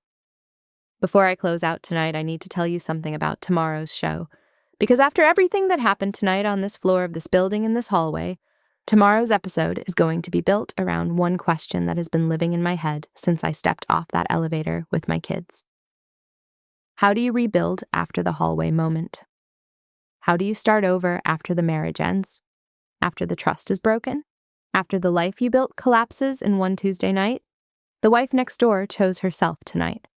Before I close out tonight, I need to tell you something about tomorrow's show. Because after everything that happened tonight on this floor of this building in this hallway, tomorrow's episode is going to be built around one question that has been living in my head since I stepped off that elevator with my kids. How do you rebuild after the hallway moment? How do you start over after the marriage ends? After the trust is broken? After the life you built collapses in one Tuesday night? The wife next door chose herself tonight,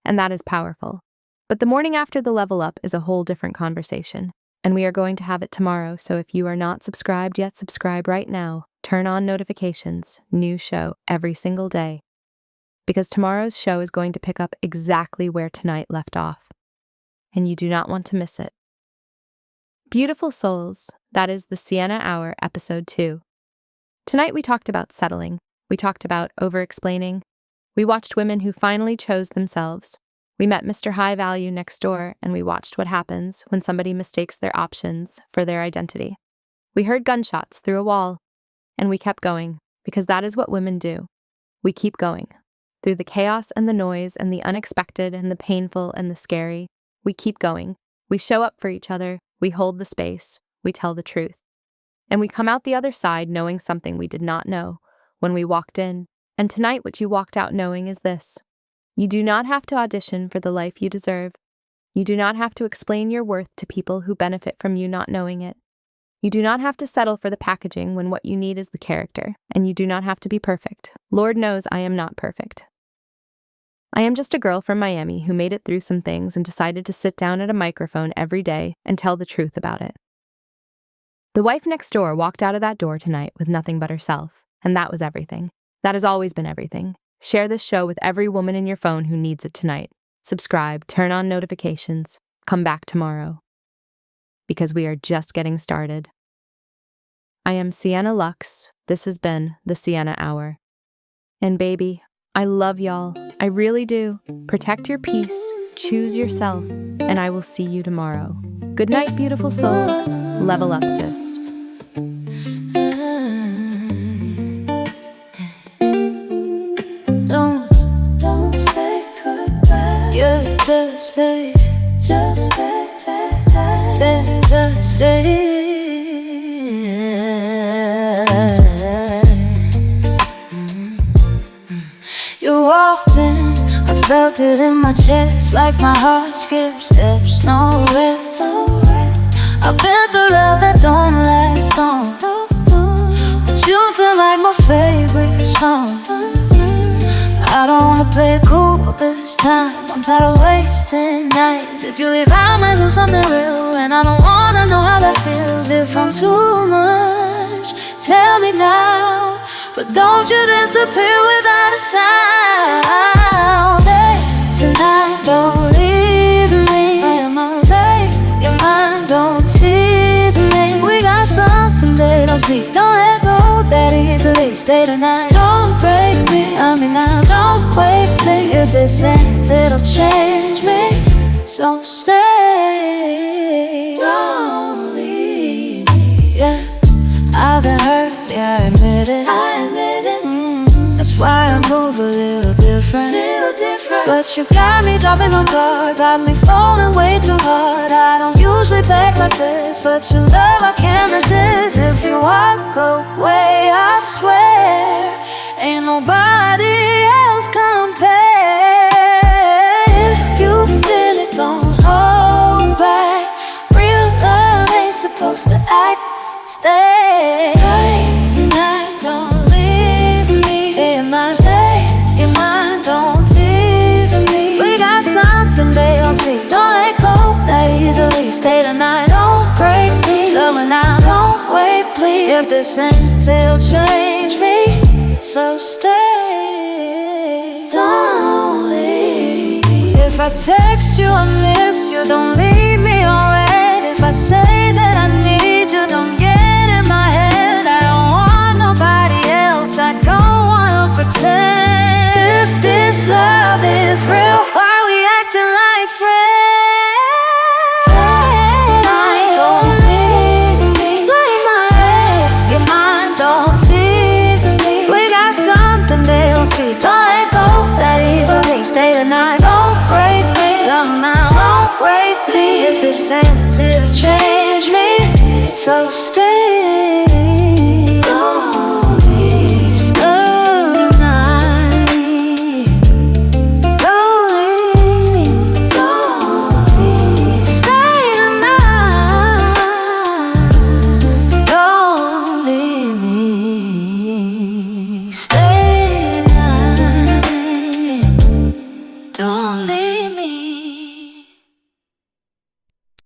and that is powerful. But the morning after the level up is a whole different conversation, and we are going to have it tomorrow, so if you are not subscribed yet, subscribe right now. Turn on notifications, new show every single day. Because tomorrow's show is going to pick up exactly where tonight left off, and you do not want to miss it. Beautiful souls, that is the Sienna Hour, episode 2. Tonight we talked about settling, we talked about over-explaining, we watched women who finally chose themselves. We met Mr. High Value next door, and we watched what happens when somebody mistakes their options for their identity. We heard gunshots through a wall, and we kept going, because that is what women do. We keep going. Through the chaos and the noise and the unexpected and the painful and the scary, we keep going. We show up for each other, we hold the space, we tell the truth. And we come out the other side knowing something we did not know when we walked in, and tonight what you walked out knowing is this. You do not have to audition for the life you deserve. You do not have to explain your worth to people who benefit from you not knowing it. You do not have to settle for the packaging when what you need is the character, and you do not have to be perfect. Lord knows I am not perfect. I am just a girl from Miami who made it through some things and decided to sit down at a microphone every day and tell the truth about it. The wife next door walked out of that door tonight with nothing but herself, and that was everything. That has always been everything. Share this show with every woman in your phone who needs it tonight. Subscribe, turn on notifications, come back tomorrow. Because we are just getting started. I am Sienna Lux. This has been the Sienna Hour. And baby, I love y'all. I really do. Protect your peace, choose yourself, and I will see you tomorrow. Good night, beautiful souls. Level up, sis. Don't say goodbye. Yeah, just stay. Just stay. Just stay. You walked in, I felt it in my chest, like my heart skipped steps, no rest. I've been through love that don't last long, but you feel like my favorite song. I don't wanna play it cool this time. I'm tired of wasting nights. If you leave, I might lose something real, and I don't wanna know how that feels. If I'm too much, tell me now, but don't you disappear without a sound. Stay tonight, don't leave me. Say your mind, don't tease me. We got something they don't see. Don't let go that easily. Stay tonight, don't break me. I mean now, don't wait, please. If this ends, it'll change me. So stay, don't leave me. Yeah, I've been hurt, yeah, I admit it. That's why I move a little different. But you got me dropping my guard, got me falling way too hard. I don't usually beg like this, but your love I can't resist. If you walk away, I swear ain't nobody else compare. If you feel it, don't hold back. Real love ain't supposed to act. Stay tonight, don't leave me. Say your mind, don't leave me. We got something they don't see. Don't let go that easily. Stay tonight, don't break me. Love me now, don't wait, please. If this ends, it'll change me. So stay, don't leave me. If I text you, I miss you, don't leave me on red. If I say that I need you, don't get in my head. I don't want nobody else, I don't wanna pretend.